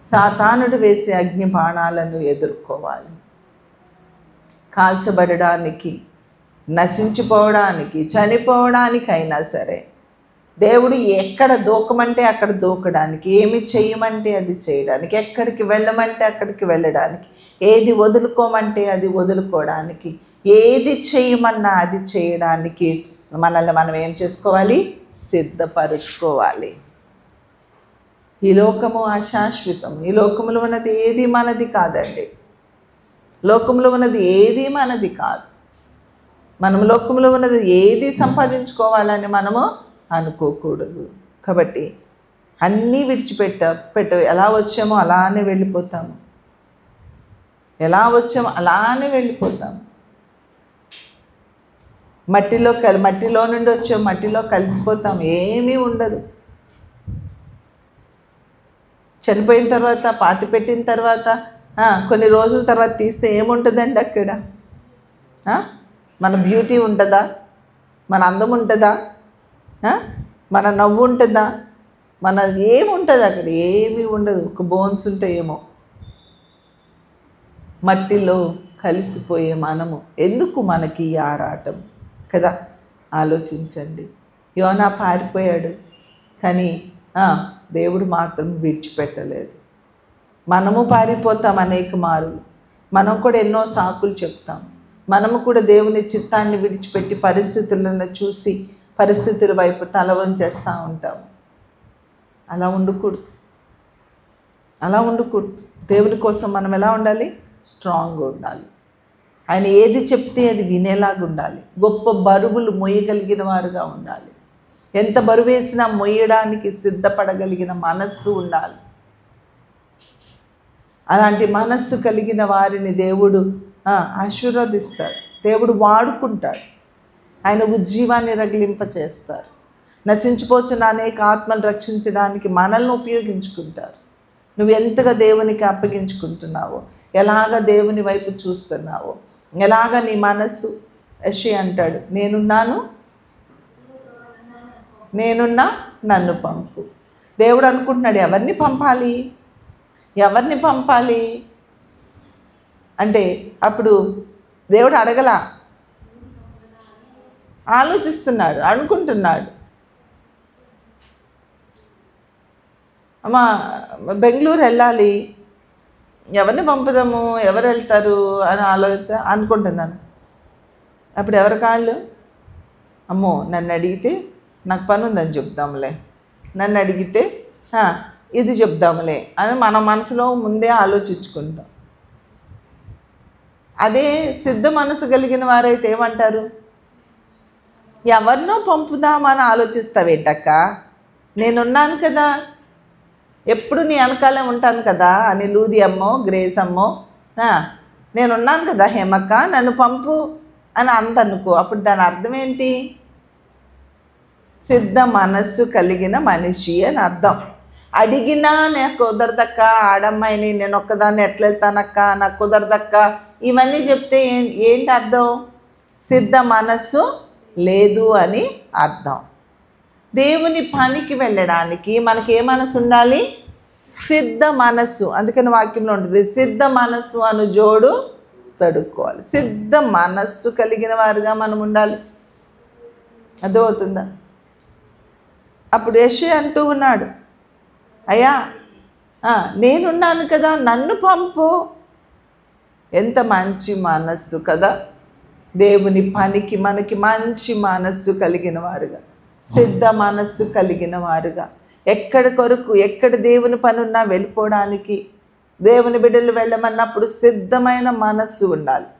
సాతానుడు వేసే అగ్ని బాణాలను ఎదుర్కోవాలి. కాల్చబడడానికి, నశించిపోవడానికి, చనిపోవడానికైనా సరే దేవుడు ఎక్కడ దూకమంటే అక్కడ దూకడానికి, ఏమి చేయమంటే అది చేయడానికి, ఎక్కడికి వెళ్ళమంటే అక్కడికి వెళ్ళడానికి, ఏది వదులుకోమంటే అది వదులుకోవడానికి, ఏది చేయమన్నా అది చేయడానికి మనల్ని మనం ఏం చేసుకోవాలి? సిద్ధపరచుకోవాలి. ఈ లోకము అశాశ్వతం. ఈ లోకములో ఉన్నది ఏది మనది కాదండి. లోకంలో ఉన్నది ఏది మనది కాదు. మనం లోకంలో ఉన్నది ఏది సంపాదించుకోవాలని మనము అనుకోకూడదు. కాబట్టి అన్నీ విడిచిపెట్ట ఎలా వచ్చామో అలానే వెళ్ళిపోతాము. మట్టిలో నుండి వచ్చాము, మట్టిలో కలిసిపోతాం. ఏమీ ఉండదు. చనిపోయిన తర్వాత, పాతి పెట్టిన తర్వాత, కొన్ని రోజుల తర్వాత తీస్తే ఏముంటుందండి అక్కడ? మన బ్యూటీ ఉంటుందా? మన అందం ఉంటుందా? మన నవ్వు ఉంటుందా? మన ఏముంటుంది అక్కడ? ఏమీ ఉండదు. ఒక బోన్స్ ఉంటాయేమో. మట్టిలో కలిసిపోయే మనము ఎందుకు మనకి ఈ ఆరాటం కదా? ఆలోచించండి. యోనా పారిపోయాడు, కానీ దేవుడు మాత్రం విడిచిపెట్టలేదు. మనము పారిపోతాం అనేక మారులు. మనం కూడా ఎన్నో సాకులు చెప్తాం. మనము కూడా దేవుని చిత్తాన్ని విడిచిపెట్టి పరిస్థితులను చూసి పరిస్థితుల వైపు తల వంచేస్తూ ఉంటాము. అలా ఉండకూడదు. దేవుని కోసం మనం ఎలా ఉండాలి? స్ట్రాంగ్గా ఉండాలి. ఆయన ఏది చెప్తే అది వినేలాగా ఉండాలి. గొప్ప బరువులు మోయగలిగిన వారుగా ఉండాలి. ఎంత బరువు వేసినా మోయడానికి సిద్ధపడగలిగిన మనస్సు ఉండాలి. అలాంటి మనస్సు కలిగిన వారిని దేవుడు ఆశీర్వదిస్తాడు. దేవుడు వాడుకుంటాడు. ఆయన ఉజ్జీవాన్ని రగిలింపచేస్తారు. నశించిపోతున్న అనేక ఆత్మను రక్షించడానికి మనల్ని ఉపయోగించుకుంటారు. నువ్వు ఎంతగా దేవునికి అప్పగించుకుంటున్నావో, ఎలాగ దేవుని వైపు చూస్తున్నావో, ఎలాగ నీ మనస్సు. యెషయా అంటాడు, నేనున్నా నన్ను పంపు. దేవుడు అనుకుంటున్నాడు, ఎవరిని పంపాలి అంటే అప్పుడు దేవుడు అడగలా, ఆలోచిస్తున్నాడు, అనుకుంటున్నాడు. అమ్మా బెంగళూరు వెళ్ళాలి, ఎవరిని పంపుదాము, ఎవరు వెళ్తారు అని అనుకుంటున్నాను. అప్పుడు ఎవరి కాళ్ళు? అమ్మో నన్ను అడిగితే నాకు పని ఉందని చెప్దాంలే, నన్ను అడిగితే ఇది చెప్దాంలే అని మన మనసులో ముందే ఆలోచించుకుంటాం. అదే సిద్ధ మనసు కలిగిన వారైతే ఏమంటారు? ఎవరినో పంపుదామని ఆలోచిస్తావేంటక్క, నేనున్నాను కదా, ఎప్పుడు నీ వెనకాలే ఉంటాను కదా అని లూది అమ్మో గ్రేస్ అమ్మో, నేనున్నాను కదా హేమక్క, నన్ను పంపు అని అందనుకో. అప్పుడు దాని అర్థం ఏంటి? సిద్ధ మనస్సు కలిగిన మనిషి అని అర్థం. అడిగినా నాకు కుదరదక్క, ఆడమ్మాయిని నేను ఒక్కదాన్ని ఎట్లా వెళ్తానక్క, నాకు కుదరదక్క, ఇవన్నీ చెప్తే ఏంటి అర్థం? సిద్ధ మనస్సు లేదు అని అర్థం. దేవుని పనికి వెళ్ళడానికి మనకి ఏ మనసు ఉండాలి? సిద్ధ మనస్సు. అందుకని వాక్యంలో ఉంటుంది, సిద్ధ మనస్సు అను జోడు తడుక్కోవాలి. సిద్ధ మనస్సు కలిగిన వారుగా మనం ఉండాలి. అర్థమవుతుందా? అప్పుడు యెషయా అంటూ ఉన్నాడు, అయ్యా నేనున్నాను కదా, నన్ను పంపు. ఎంత మంచి మనస్సు కదా! దేవుని పనికి మనకి మంచి మనస్సు కలిగిన వారుగా, సిద్ధ మనస్సు కలిగిన వారుగా, ఎక్కడ దేవుని పని ఉన్నా వెళ్ళిపోవడానికి, దేవుని బిడ్డలు వెళ్ళమన్నప్పుడు సిద్ధమైన మనస్సు ఉండాలి.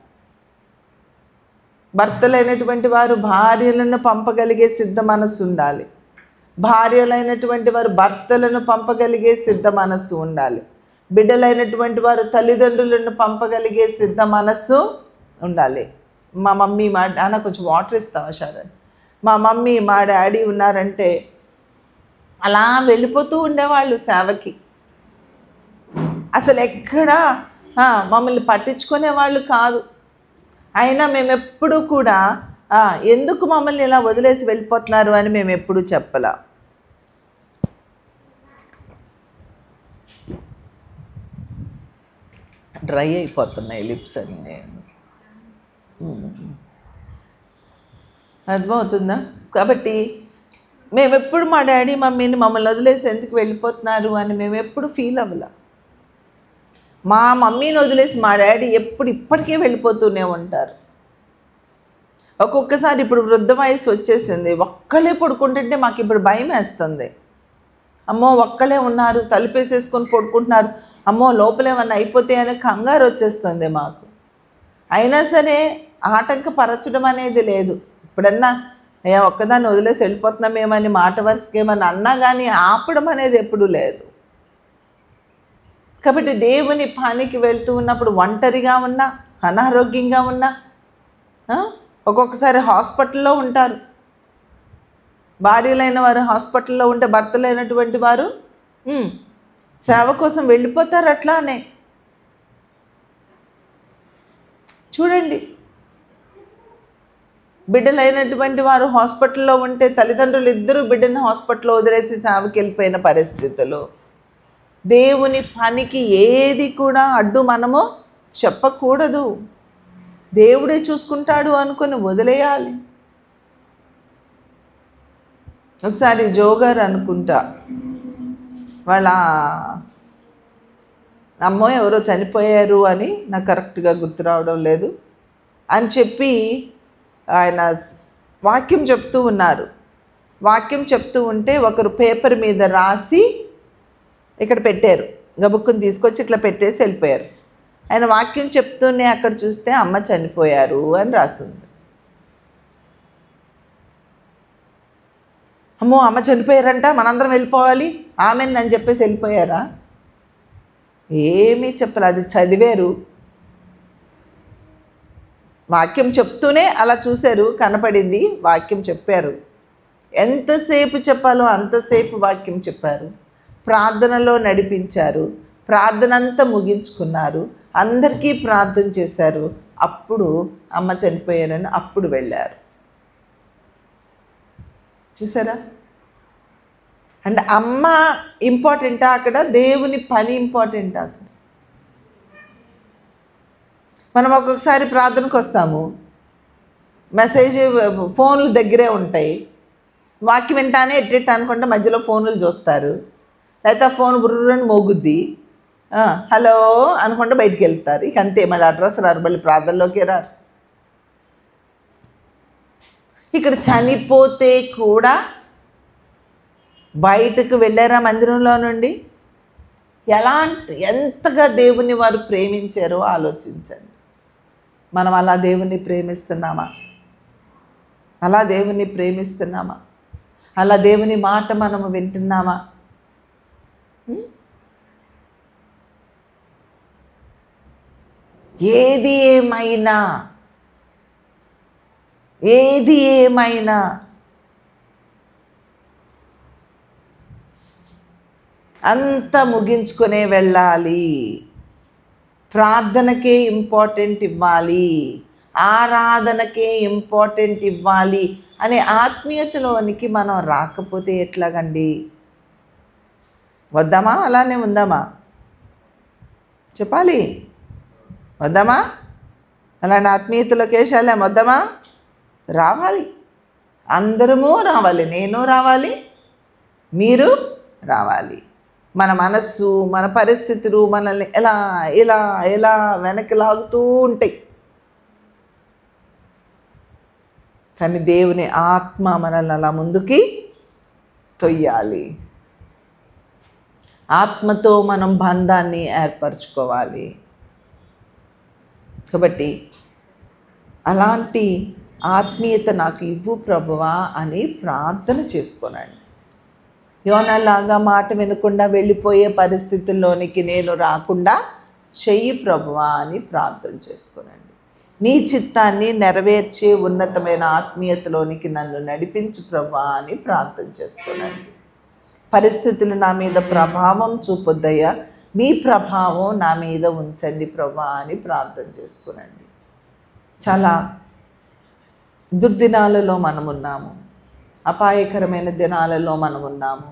భర్తలైనటువంటి వారు భార్యలను పంపగలిగే సిద్ధ మనస్సు ఉండాలి. భార్యలైనటువంటి వారు భర్తలను పంపగలిగే సిద్ధ మనస్సు ఉండాలి. బిడ్డలైనటువంటి వారు తల్లిదండ్రులను పంపగలిగే సిద్ధ మనస్సు ఉండాలి. మా మమ్మీ మా నాన్న కొంచెం వాటర్ ఇస్తావా షారన్, మా మమ్మీ మా డాడీ ఉన్నారంటే అలా వెళ్ళిపోతూ ఉండేవాళ్ళు సేవకి. అసలు ఎక్కడా మమ్మల్ని పట్టించుకునేవాళ్ళు కాదు. అయినా మేము ఎప్పుడూ కూడా ఎందుకు మమ్మల్ని ఇలా వదిలేసి వెళ్ళిపోతున్నారు అని మేము ఎప్పుడూ చెప్పలా. డ్రై అయిపోతున్నాయి లిప్స్ అన్నీ. అర్థమవుతుందా? కాబట్టి మేమెప్పుడు మా డాడీ మమ్మీని మమ్మల్ని వదిలేసి ఎందుకు వెళ్ళిపోతున్నారు అని మేము ఎప్పుడు ఫీల్ అవ్వలా. మా మమ్మీని వదిలేసి మా డాడీ ఇప్పటికే వెళ్ళిపోతూనే ఉంటారు. ఒక్కొక్కసారి ఇప్పుడు వృద్ధ వయసు వచ్చేసింది, ఒక్కళ్ళే పడుకుంటుంటే మాకు ఇప్పుడు భయం వేస్తుంది. అమ్మో ఒక్కళ్ళే ఉన్నారు, తలుపేసేసుకొని పడుకుంటున్నారు, అమ్మో లోపలేమన్నా అయిపోతాయని కంగారు వచ్చేస్తుంది మాకు. అయినా సరే ఆటంకపరచడం అనేది లేదు. ఇప్పుడన్నా ఒక్కదాన్ని వదిలేసి వెళ్ళిపోతున్నామేమని మాట వరుసకి ఏమన్నా అన్నా కానీ ఆపడం అనేది ఎప్పుడూ లేదు. కాబట్టి దేవుని పనికి వెళ్తూ ఉన్నప్పుడు ఒంటరిగా ఉన్నా, అనారోగ్యంగా ఉన్నా, ఒక్కొక్కసారి హాస్పిటల్లో ఉంటారు. భార్యలైన వారు హాస్పిటల్లో ఉంటే భర్తలైనటువంటి వారు సేవ కోసం వెళ్ళిపోతారు. అట్లానే చూడండి, బిడ్డలైనటువంటి వారు హాస్పిటల్లో ఉంటే తల్లిదండ్రులు ఇద్దరు బిడ్డని హాస్పిటల్లో వదిలేసి సేవకి వెళ్ళిపోయిన పరిస్థితులు. దేవుని పనికి ఏది కూడా అడ్డు మనము చెప్పకూడదు. దేవుడే చూసుకుంటాడు అనుకుని వదిలేయాలి. ఒకసారి జోగారు అనుకుంటా వాళ్ళ అమ్మో ఎవరో చనిపోయారు అని, నాకు కరెక్ట్గా గుర్తు రావడం లేదు అని చెప్పి ఆయన వాక్యం చెప్తూ ఉన్నారు. వాక్యం చెప్తూ ఉంటే ఒకరు పేపర్ మీద రాసి ఇక్కడ పెట్టారు, గబుక్కుని తీసుకొచ్చి ఇట్లా పెట్టేసి వెళ్ళిపోయారు. ఆయన వాక్యం చెప్తూనే అక్కడ చూస్తే అమ్మ చనిపోయారు అని రాసింది. అమ్మో అమ్మ చనిపోయారంట, మనందరం వెళ్ళిపోవాలి ఆమెను అని చెప్పేసి వెళ్ళిపోయారా? ఏమీ చెప్పాలి, అది చదివారు, వాక్యం చెప్తూనే అలా చూశారు, కనపడింది, వాక్యం చెప్పారు. ఎంతసేపు చెప్పాలో అంతసేపు వాక్యం చెప్పారు, ప్రార్థనలో నడిపించారు, ప్రార్థన అంతా ముగించుకున్నారు, అందరికీ ప్రార్థన చేశారు. అప్పుడు అమ్మ చనిపోయారని అప్పుడు వెళ్ళారు. చూసారా? అంటే అమ్మ ఇంపార్టెంటా అక్కడ, దేవుని పని ఇంపార్టెంటా అక్కడ? మనం ఒక్కొక్కసారి ప్రార్థనకు వస్తాము, మెసేజ్ ఫోన్లు దగ్గరే ఉంటాయి, వాక్యం వింటానే ఎట్టేట అనుకుంటే మధ్యలో ఫోన్లు చూస్తారు, లేకపోతే ఆ ఫోన్ బుర్రని మోగుద్ది, హలో అనుకుంటే బయటికి వెళ్తారు. ఇక అంతే, మళ్ళీ అడ్రస్ రారు, మళ్ళీ ప్రార్థనలోకి రారు. ఇక్కడ చనిపోతే కూడా బయటకు వెళ్ళారా మందిరంలో నుండి? ఎంతగా దేవుని వారు ప్రేమించారో ఆలోచించండి. మనం అలా దేవుని ప్రేమిస్తున్నామా? అలా దేవుని ప్రేమిస్తున్నామా? అలా దేవుని మాట మనము వింటున్నామా? ఏది ఏమైనా అంత ముగించుకునే వెళ్ళాలి. ప్రార్థనకే ఇంపార్టెంట్ ఇవ్వాలి, ఆరాధనకే ఇంపార్టెంట్ ఇవ్వాలి అనే ఆత్మీయతలోనికి మనం రాకపోతే ఎట్లాగండి? వద్దామా? అలానే ఉందామా? చెప్పాలి, వద్దామా? అలాంటి ఆత్మీయతలోకి వేసాలే వద్దామా? రావాలి, అందరము రావాలి, నేను రావాలి, మీరు రావాలి. మన మనస్సు, మన పరిస్థితులు మనల్ని ఎలా ఎలా ఎలా వెనక్కి లాగుతూ ఉంటాయి. కానీ దేవుని ఆత్మ మనల్ని అలా ముందుకి తొయ్యాలి. ఆత్మతో మనం బంధాన్ని ఏర్పరచుకోవాలి. కాబట్టి అలాంటి ఆత్మీయత నాకు ఇవ్వు ప్రభువా అని ప్రార్థన చేసుకోనండి. యోనాలాగా మాట వినకుండా వెళ్ళిపోయే పరిస్థితుల్లోనికి నేను రాకుండా చెయ్యి ప్రభువా అని ప్రార్థన చేసుకోనండి. నీ చిత్తాన్ని నెరవేర్చే ఉన్నతమైన ఆత్మీయతలోనికి నన్ను నడిపించు ప్రభువా అని ప్రార్థన చేసుకోనండి. పరిస్థితులు నా మీద ప్రభావం చూపొద్దయ్యా, మీ ప్రభావం నా మీద ఉంచండి ప్రభువా అని ప్రార్థన చేసుకోనండి. చాలా దుర్దినాలలో మనమున్నాము, అపాయకరమైన దినాలలో మనమున్నాము.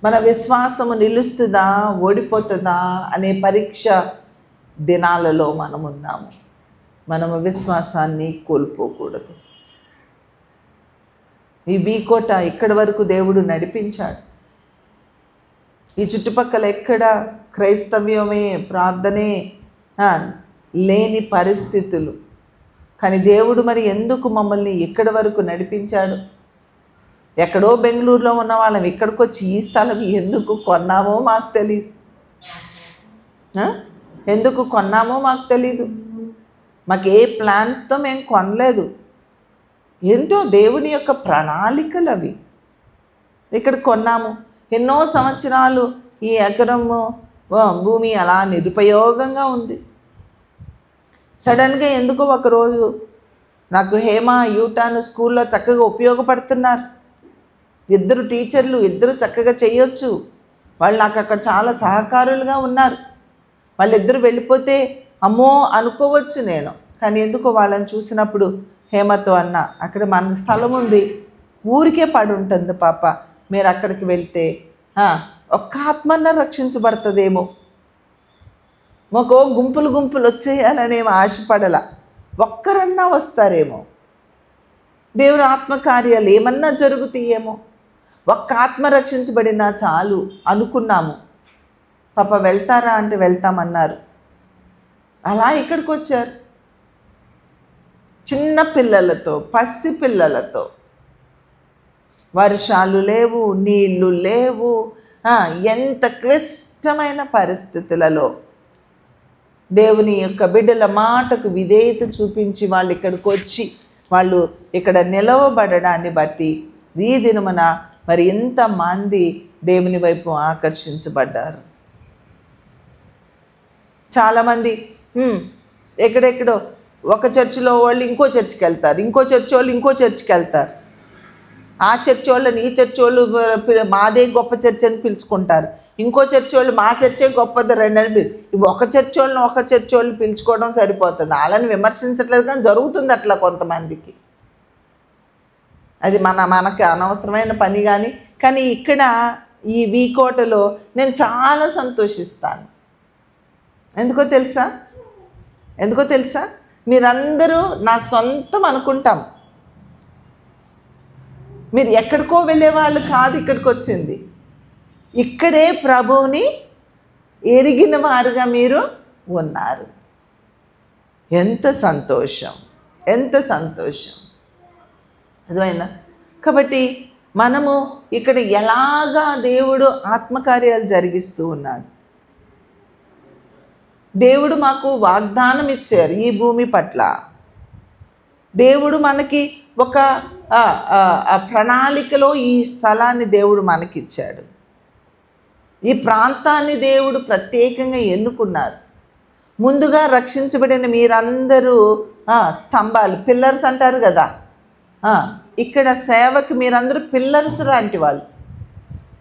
మన విశ్వాసము నిలుస్తుందా ఓడిపోతుందా అనే పరీక్ష దినాలలో మనమున్నాము. మనము విశ్వాసాన్ని కోల్పోకూడదు. ఈ వీకోట ఇక్కడి వరకు దేవుడు నడిపించాడు. ఈ చుట్టుపక్కల ఎక్కడ క్రైస్తవ్యమే ప్రార్థనే లేని పరిస్థితులు. కానీ దేవుడు మరి ఎందుకు మమ్మల్ని ఇక్కడి వరకు నడిపించాడు? ఎక్కడో బెంగళూరులో ఉన్న వాళ్ళం ఇక్కడికి వచ్చి ఈ స్థలం ఎందుకు కొన్నామో మాకు తెలీదు. ఎందుకు కొన్నామో మాకు తెలీదు. మాకు ఏ ప్లాన్స్తో మేము కొనలేదు. ఏంటో దేవుని యొక్క ప్రణాళికలు అవి. ఇక్కడ కొన్నాము. ఎన్నో సంవత్సరాలు ఈ ఎకరము భూమి అలా నిరుపయోగంగా ఉంది. సడన్గా ఎందుకో ఒకరోజు నాకు హేమ యూటాన్ స్కూల్లో చక్కగా ఉపయోగపడుతున్నారు. ఇద్దరు టీచర్లు, ఇద్దరు చక్కగా చేయొచ్చు. వాళ్ళు నాకు అక్కడ చాలా సహకారులుగా ఉన్నారు. వాళ్ళిద్దరు వెళ్ళిపోతే అమ్మో అనుకోవచ్చు నేను. కానీ ఎందుకో వాళ్ళని చూసినప్పుడు హేమతో అన్న, అక్కడ మన స్థలం ఉంది, ఊరికే పడి ఉంటుంది పాప, మీరు అక్కడికి వెళ్తే ఒక్క ఆత్మన్న రక్షించబడుతుందేమో, మాకు గుంపులు గుంపులు వచ్చేయాలనేమో ఆశపడల, ఒక్కరన్నా వస్తారేమో, దేవుని ఆత్మకార్యాలు ఏమన్నా జరుగుతాయేమో, ఒక్క ఆత్మ రక్షించబడినా చాలు అనుకున్నాము. పాప వెళ్తారా అంటే వెళ్తామన్నారు. అలా ఇక్కడికి వచ్చారు చిన్న పిల్లలతో, పసి పిల్లలతో. వర్షాలు లేవు, నీళ్లు లేవు, ఎంత క్లిష్టమైన పరిస్థితులలో దేవుని యొక్క బిడ్డల మాటకు విధేయత చూపించి వాళ్ళు ఇక్కడికి వచ్చి వాళ్ళు ఇక్కడ నిలవబడడాన్ని బట్టి ఈ దినమున మరి ఎంతమంది దేవుని వైపు ఆకర్షించబడ్డారు. చాలామంది ఎక్కడెక్కడో ఒక చర్చిలో వాళ్ళు ఇంకో చర్చికి వెళ్తారు, ఇంకో చర్చి వాళ్ళు ఇంకో చర్చికి వెళ్తారు. ఆ చర్చి వాళ్ళని ఈ చర్చి వాళ్ళు మాదే గొప్ప చర్చి అని పిలుచుకుంటారు. ఇంకో చర్చి వాళ్ళు మా చర్చే గొప్పది రండి అని ఒక చర్చి వాళ్ళని ఒక చర్చి వాళ్ళు పిలుచుకోవడం సరిపోతుంది. వాళ్ళని విమర్శించట్లేదు, కానీ జరుగుతుంది అట్లా కొంతమందికి. అది మనకి అనవసరమైన పని. కానీ ఇక్కడ ఈ వీకోటలో నేను చాలా సంతోషిస్తాను. ఎందుకో తెలుసా మీరందరూ నా సొంతం అనుకుంటాం. మీరు ఎక్కడికో వెళ్ళేవాళ్ళు కాదు, ఇక్కడికి వచ్చింది. ఇక్కడే ప్రభువుని ఎరిగిన వారుగా మీరు ఉన్నారు. ఎంత సంతోషం, ఎంత సంతోషం. అర్థమైందా? కాబట్టి మనము ఇక్కడ ఎలాగా దేవుడు ఆత్మకార్యాలు జరిగిస్తూ ఉన్నాడు. దేవుడు మాకు వాగ్దానం ఇచ్చారు ఈ భూమి పట్ల. దేవుడు మనకి ఒక ప్రణాళికలో ఈ స్థలాన్ని దేవుడు మనకిచ్చాడు. ఈ ప్రాంతాన్ని దేవుడు ప్రత్యేకంగా ఎన్నుకున్నారు. ముందుగా రక్షించబడిన మీరందరూ స్తంభాలు, పిల్లర్స్ అంటారు కదా. ఇక్కడ సేవకి మీరందరూ పిల్లర్స్ లాంటి వాళ్ళు.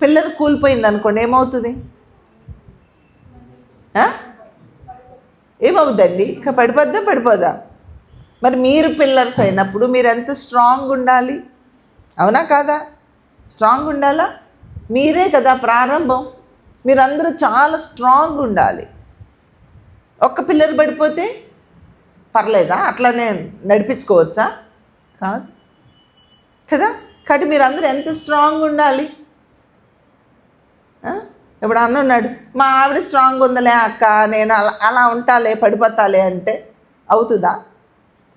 పిల్లర్ కూలిపోయింది అనుకోండి, ఏమవుతుంది? ఏమవుద్దండి? పడిపోదా? మరి మీరు పిల్లర్స్ అయినప్పుడు మీరు ఎంత స్ట్రాంగ్ ఉండాలి, అవునా కాదా? స్ట్రాంగ్ ఉండాలా? మీరే కదా ప్రారంభం. మీరందరూ చాలా స్ట్రాంగ్ ఉండాలి. ఒక్క పిల్లర్ పడిపోతే పర్లేదా? అట్లానే నడిపించుకోవచ్చా? కాదు కదా. కాబట్టి మీరందరూ ఎంత స్ట్రాంగ్ ఉండాలి. ఇప్పుడు అన్నాడు, మా ఆవిడ స్ట్రాంగ్ ఉందలే అక్క, నేను అలా ఉంటాలే, పడిపోతాలే అంటే అవుతుందా?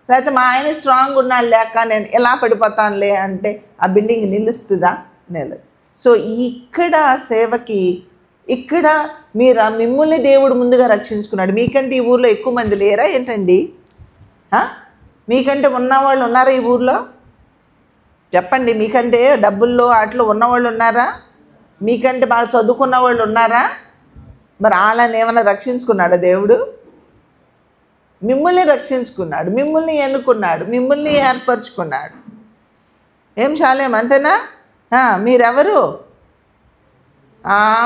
లేకపోతే మా ఆయన స్ట్రాంగ్ ఉన్నాడులే అక్క, నేను ఎలా పడిపోతానులే అంటే ఆ బిల్డింగ్ నిలుస్తుందా? నిలదు. సో ఇక్కడ సేవకి ఇక్కడ మిమ్మల్ని దేవుడు ముందుగా రక్షించుకున్నాడు. మీకంటే ఈ ఊర్లో ఎక్కువ మంది లేరా ఏంటండి? మీకంటే ఉన్నవాళ్ళు ఉన్నారా ఈ ఊర్లో? చెప్పండి, మీకంటే డబ్బుల్లో వాటిలో ఉన్నవాళ్ళు ఉన్నారా? మీకంటే బాగా చదువుకున్న వాళ్ళు ఉన్నారా? మరి వాళ్ళని ఏమైనా రక్షించుకున్నాడా దేవుడు? మిమ్మల్ని రక్షించుకున్నాడు, మిమ్మల్ని ఎన్నుకున్నాడు, మిమ్మల్ని ఏర్పరచుకున్నాడు. ఏం చాలేం, అంతేనా? మీరెవరు?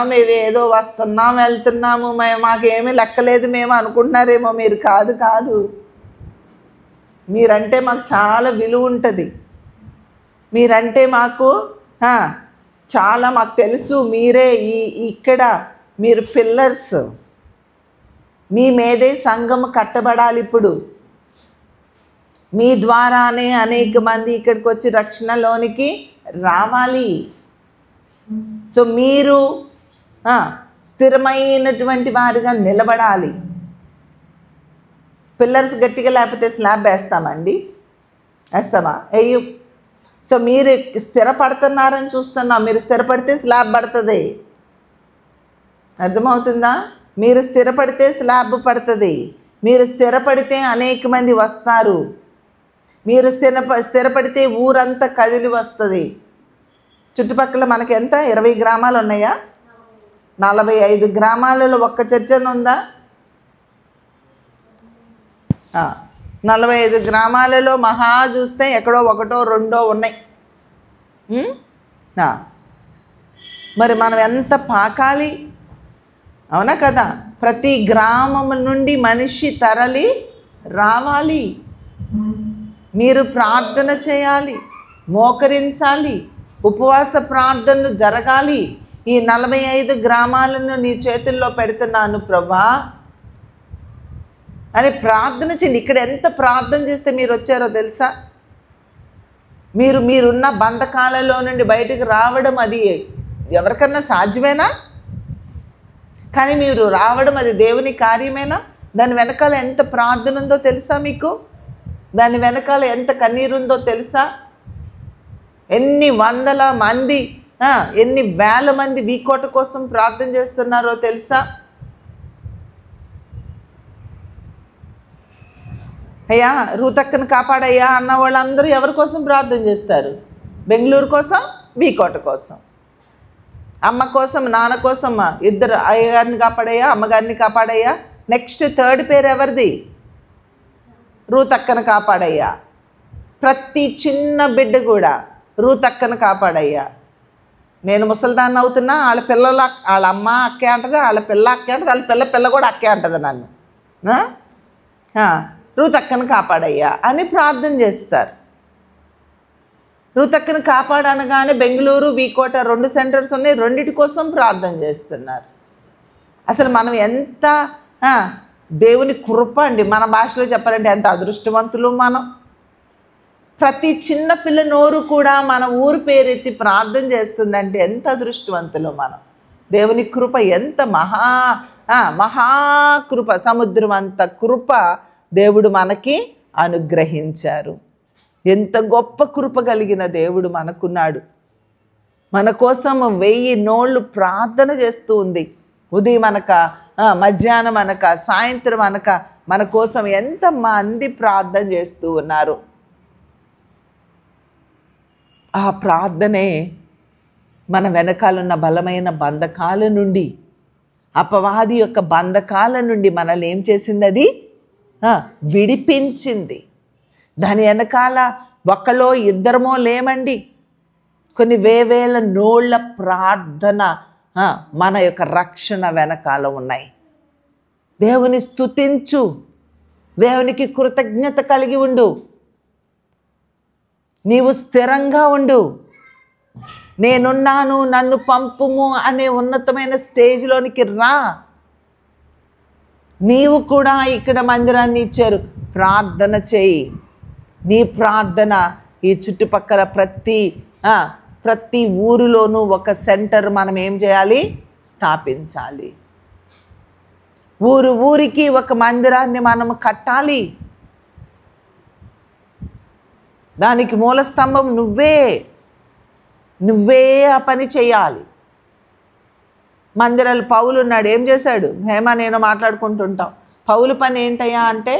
మేము ఏదో వస్తున్నాం వెళ్తున్నాము, మాకేమీ లెక్కలేదు మేము అనుకుంటున్నారేమో మీరు. కాదు కాదు, మీరంటే మాకు చాలా విలువ ఉంటుంది. మీరంటే మాకు చాలా మాకు తెలుసు. మీరే ఇక్కడ మీరు పిల్లర్స్. మీ మీదే సంఘం కట్టబడాలి. ఇప్పుడు మీ ద్వారానే అనేక మంది ఇక్కడికి వచ్చి రక్షణలోనికి రావాలి. సో మీరు స్థిరమైనటువంటి వారిగా నిలబడాలి. పిల్లర్స్ గట్టిగా లేకపోతే స్లాబ్ వేస్తామండి? వేస్తామా? అయ్యో. సో మీరు స్థిరపడుతున్నారని చూస్తున్నాం. మీరు స్థిరపడితే స్లాబ్ పడుతుంది. అర్థమవుతుందా? మీరు స్థిరపడితే స్లాబ్ పడుతుంది. మీరు స్థిరపడితే అనేక మంది వస్తారు. మీరు స్థిరపడితే ఊరంతా కదిలి వస్తుంది. చుట్టుపక్కల మనకి ఎంత 20 గ్రామాలు ఉన్నాయా? 45 గ్రామాలలో ఒక్క చర్చన ఉందా? 45 గ్రామాలలో మహా చూస్తే ఎక్కడో ఒకటో రెండో ఉన్నాయి. మరి మనం ఎంత పాకాలి, అవునా కదా? ప్రతి గ్రామం నుండి మనిషి తరలి రావాలి. మీరు ప్రార్థన చేయాలి, మోకరించాలి, ఉపవాస ప్రార్థనలు జరగాలి. ఈ 45 గ్రామాలను నీ చేతుల్లో పెడుతున్నాను ప్రభా అని ప్రార్థన చేయండి. ఇక్కడ ఎంత ప్రార్థన చేస్తే మీరు వచ్చారో తెలుసా? మీరున్న బంధకాలలో నుండి బయటకు రావడం అది ఎవరికన్నా సాధ్యమేనా? కానీ మీరు రావడం అది దేవుని కార్యమేనా? దాని వెనకాల ఎంత ప్రార్థన ఉందో తెలుసా మీకు? దాని వెనకాల ఎంత కన్నీరుందో తెలుసా? ఎన్ని వందల మంది, ఎన్ని వేల మంది వీకోట కోసం ప్రార్థన చేస్తున్నారో తెలుసా? అయ్యా రూతక్కను కాపాడయ్యా అన్న వాళ్ళందరూ ఎవరి కోసం ప్రార్థన చేస్తారు? బెంగళూరు కోసం, వీకోట కోసం. అమ్మ కోసం, నాన్న కోసం, ఇద్దరు అయ్యగారిని కాపాడయ్యా, అమ్మగారిని కాపాడయ్యా. నెక్స్ట్ థర్డ్ పేరు ఎవరిది? రూతక్కను కాపాడయ్యా. ప్రతి చిన్న బిడ్డ కూడా రూతక్కను కాపాడయ్యా. నేను ముసలిదాన్ని అవుతున్నా, వాళ్ళ పిల్లలు వాళ్ళ అమ్మ అక్కే అంటది, వాళ్ళ పిల్ల అక్కే అంటది, వాళ్ళ పిల్ల కూడా అక్కే అంటది నన్ను. రూతక్కను కాపాడయ్యా అని ప్రార్థన చేస్తారు. రూతక్కను కాపాడనగానే బెంగళూరు, వీకోట 2 సెంటర్స్ ఉన్నాయి. రెండిటి కోసం ప్రార్థన చేస్తున్నారు. అసలు మనం ఎంత దేవుని కృప అండి. మన భాషలో చెప్పాలంటే ఎంత అదృష్టవంతులు మనం. ప్రతి చిన్న పిల్ల నోరు కూడా మన ఊరు పేరెత్తి ప్రార్థన చేస్తుందంటే ఎంత అదృష్టవంతులు మనం. దేవుని కృప ఎంత మహాకృప, సముద్రం అంత కృప దేవుడు మనకి అనుగ్రహించారు. ఎంత గొప్ప కృప కలిగిన దేవుడు మనకున్నాడు. మన కోసం 1000 నోళ్ళు ప్రార్థన చేస్తూ ఉంది. ఉదయం అనక, మధ్యాహ్నం అనక, సాయంత్రం అనక మన కోసం ఎంతమంది ప్రార్థన చేస్తూ ఉన్నారు. ఆ ప్రార్థనే మన వెనకాలన్న బలమైన బంధకాల నుండి, అపవాది యొక్క బంధకాల నుండి మనల్ని ఏం చేసింది? అది విడిపించింది. దాని వెనకాల ఒక్కలో ఇద్దరమో లేమండి, కొన్ని వేవేల నోళ్ళ ప్రార్థన మన యొక్క రక్షణ వెనకాల ఉన్నాయి. దేవుని స్తుతించు, దేవునికి కృతజ్ఞత కలిగి ఉండు, నీవు స్థిరంగా ఉండు. నేనున్నాను, నన్ను పంపుము అనే ఉన్నతమైన స్టేజ్లోనికి రా. నీవు కూడా ఇక్కడ మందిరాన్ని ఇచ్చారు, ప్రార్థన చేయి. నీ ప్రార్థన ఈ చుట్టుపక్కల ప్రతి ఊరిలోనూ ఒక సెంటర్ మనం ఏం చేయాలి? స్థాపించాలి. ఊరికి ఒక మందిరాన్ని మనం కట్టాలి. దానికి మూల స్తంభం నువ్వే ఆ పని చేయాలి. మందిరాలు పౌలు ఉన్నాడు, ఏం చేశాడు? హేమ నేను మాట్లాడుకుంటుంటాం. పౌలు పని ఏంటయ్యా అంటే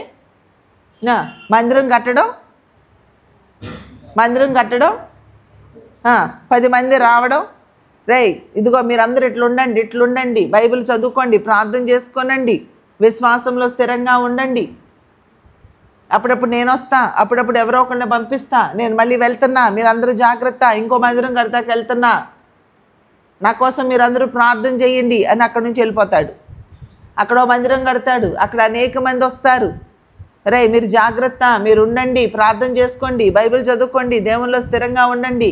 మందిరం కట్టడం, 10 మంది రావడం, రేయ్ ఇదిగో మీరందరూ ఇట్లుండండి, బైబిల్ చదువుకోండి, ప్రార్థన చేసుకోనండి, విశ్వాసంలో స్థిరంగా ఉండండి, అప్పుడప్పుడు నేను వస్తా, అప్పుడప్పుడు ఎవరో ఒకరిని పంపిస్తా, నేను మళ్ళీ వెళ్తున్నా, మీరందరూ జాగ్రత్త, ఇంకో మందిరం కడతాకి వెళ్తున్నా, నా కోసం మీరందరూ ప్రార్థన చేయండి అని అక్కడి నుంచి వెళ్ళిపోతాడు. అక్కడో మందిరం కడతాడు, అక్కడ అనేక మంది వస్తారు, రే మీరు జాగ్రత్త, మీరు ఉండండి, ప్రార్థన చేసుకోండి, బైబిల్ చదువుకోండి, దేవుల్లో స్థిరంగా ఉండండి,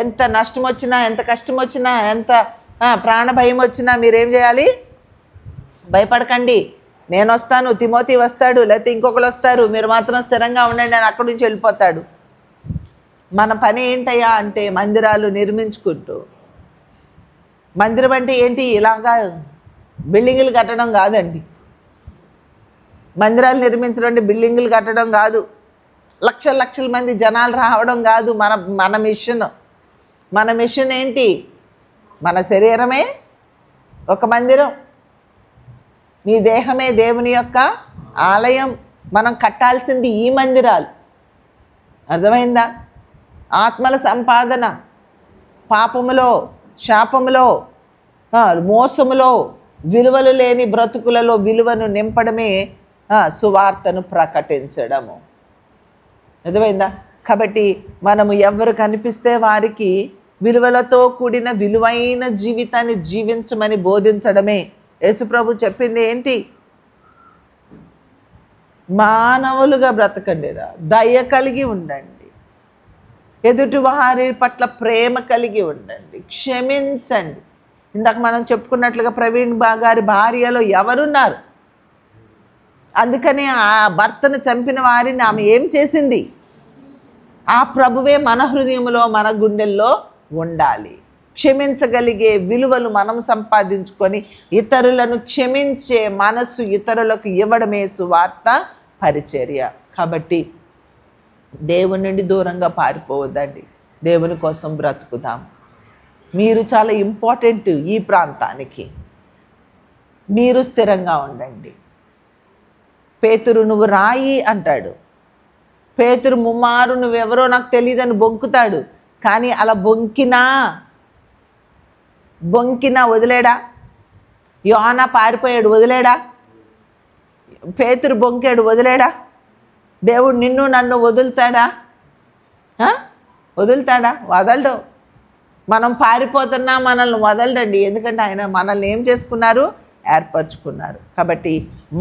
ఎంత నష్టం వచ్చినా, ఎంత కష్టం వచ్చినా, ఎంత ప్రాణ భయం వచ్చినా మీరేం చేయాలి? భయపడకండి, నేను వస్తాను, తిమోతి వస్తాడు, లేకపోతే ఇంకొకరు వస్తారు, మీరు మాత్రం స్థిరంగా ఉండండి అని అక్కడి నుంచి వెళ్ళిపోతాడు. మన పని ఏంటయ్యా అంటే మందిరాలు నిర్మించుకుంటూ, మందిరం అంటే ఏంటి? ఇలాగా బిల్డింగులు కట్టడం కాదండి. మందిరాలు నిర్మించడం అంటే బిల్డింగులు కట్టడం కాదు, లక్షల మంది జనాలు రావడం కాదు. మన మిషన్ ఏంటి? మన శరీరమే ఒక మందిరం, నీ దేహమే దేవుని యొక్క ఆలయం. మనం కట్టాల్సింది ఈ మందిరాలు. అర్థమైందా? ఆత్మల సంపాదన, పాపములో, శాపములో, మోసములో, విలువలు లేని బ్రతుకులలో విలువను నింపడమే సువార్తను ప్రకటించడము. అర్థమైందా? కాబట్టి మనము ఎవరు కనిపిస్తే వారికి విలువలతో కూడిన విలువైన జీవితాన్ని జీవించమని బోధించడమే. యేసుప్రభు చెప్పింది ఏంటి? మానవులుగా బ్రతకండిరా, దయ కలిగి ఉండండి, ఎదుటి వారి పట్ల ప్రేమ కలిగి ఉండండి, క్షమించండి. ఇందాక మనం చెప్పుకున్నట్లుగా ప్రవీణ్ గారి భార్యలో ఎవరున్నారు? అందుకని ఆ భర్తను చంపిన వారిని ఆమె ఏం చేసింది? ఆ ప్రభువే మన హృదయంలో, మన గుండెల్లో ఉండాలి. క్షమించగలిగే విలువలు మనం సంపాదించుకొని ఇతరులను క్షమించే మనసు ఇతరులకు ఇవ్వడమే సువార్త పరిచర్య. కాబట్టి దేవుని నుండి దూరంగా పారిపోవద్దండి, దేవుని కోసం బ్రతుకుదాం. మీరు చాలా ఇంపార్టెంట్ ఈ ప్రాంతానికి. మీరు స్థిరంగా ఉండండి. పేతురు నువ్వు రాయి అంటాడు. పేతురు ముమ్మారు నువ్వెవరో నాకు తెలియదని బొంకుతాడు. కానీ అలా బొంకినా వదిలేడా? యోహానా పారిపోయాడు, వదిలేడా? పేతురు బొంకాడు, వదిలేడా? దేవుడు నిన్ను నన్ను వదులుతాడా? వదలడు. మనం పారిపోతున్నా మనల్ని వదలడండి. ఎందుకంటే ఆయన మనల్ని ఏం చేసుకున్నారు? ఏర్పరచుకున్నారు. కాబట్టి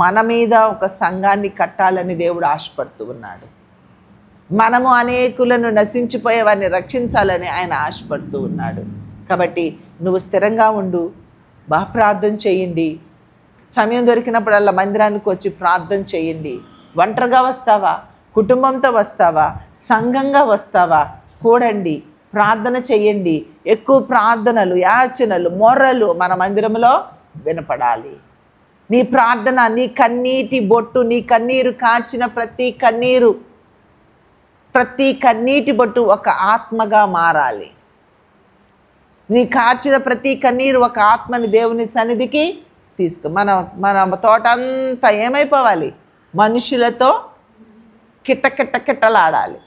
మన మీద ఒక సంఘాన్ని కట్టాలని దేవుడు ఆశపడుతూ ఉన్నాడు. మనము అనేకులను నశించిపోయే వారిని రక్షించాలని ఆయన ఆశపడుతూ ఉన్నాడు. కాబట్టి నువ్వు స్థిరంగా ఉండు, బాగా ప్రార్థన చేయండి. సమయం దొరికినప్పుడల్లా మందిరానికి వచ్చి ప్రార్థన చేయండి. ఒంటరిగా వస్తావా, కుటుంబంతో వస్తావా, సంఘంగా వస్తావా, కూడండి, ప్రార్థన చేయండి. ఎక్కువ ప్రార్థనలు, యాచనలు, మొర్రలు మన మందిరంలో వినపడాలి. నీ ప్రార్థన, నీ కన్నీటి బొట్టు, నీ కన్నీరు కార్చిన ప్రతి కన్నీటి బొట్టు ఒక ఆత్మగా మారాలి. నీ కార్చిన ప్రతి కన్నీరు ఒక ఆత్మని దేవుని సన్నిధికి మన తోట అంతా ఏమైపోవాలి? మనుషులతో కిట్టలాడాలి.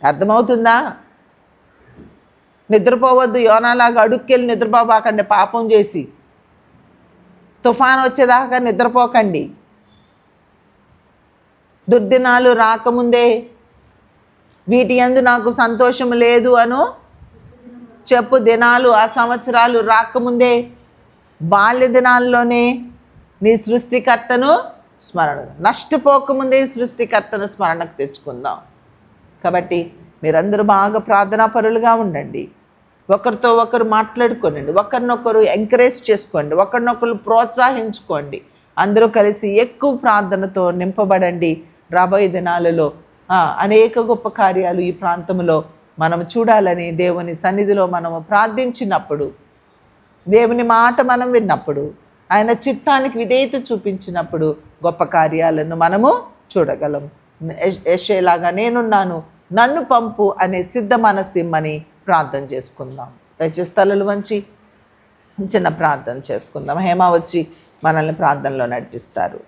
అర్థమవుతుందా? నిద్రపోవద్దు, యోనాలాగా అడుక్కెళ్ళి నిద్రపోబాకండి. పాపం చేసి తుఫాను వచ్చేదాకా నిద్రపోకండి. దుర్దినాలు రాకముందే వీటి యందు నాకు సంతోషం లేదు అను చెప్పు. దినాలు, ఆ సంవత్సరాలు రాకముందే, బాల్య దినాల్లోనే నీ సృష్టికర్తను స్మరణ, నష్టపోకముందే సృష్టికర్తను స్మరణకు తెచ్చుకుందాం. కాబట్టి మీరందరూ బాగా ప్రార్థనా పరులుగా ఉండండి. ఒకరితో ఒకరు మాట్లాడుకోనండి, ఒకరినొకరు ఎంకరేజ్ చేసుకోండి, ఒకరినొకరు ప్రోత్సహించుకోండి. అందరూ కలిసి ఎక్కువ ప్రార్థనతో నింపబడండి. రాబోయే దినాలలో అనేక గొప్ప కార్యాలు ఈ ప్రాంతంలో మనం చూడాలని దేవుని సన్నిధిలో మనము ప్రార్థించినప్పుడు, దేవుని మాట మనం విన్నప్పుడు, ఆయన చిత్తానికి విధేయత చూపించినప్పుడు గొప్ప కార్యాలను మనము చూడగలం. యెషయాలాగా నేనున్నాను, నన్ను పంపు అనే సిద్ధ మనస్సు ఇమ్మని ప్రార్థన చేసుకుందాం. దయచేసి తలలు వంచి చిన్న ప్రార్థన చేసుకుందాం. హేమ వచ్చి మనల్ని ప్రార్థనలో నడిపిస్తారు.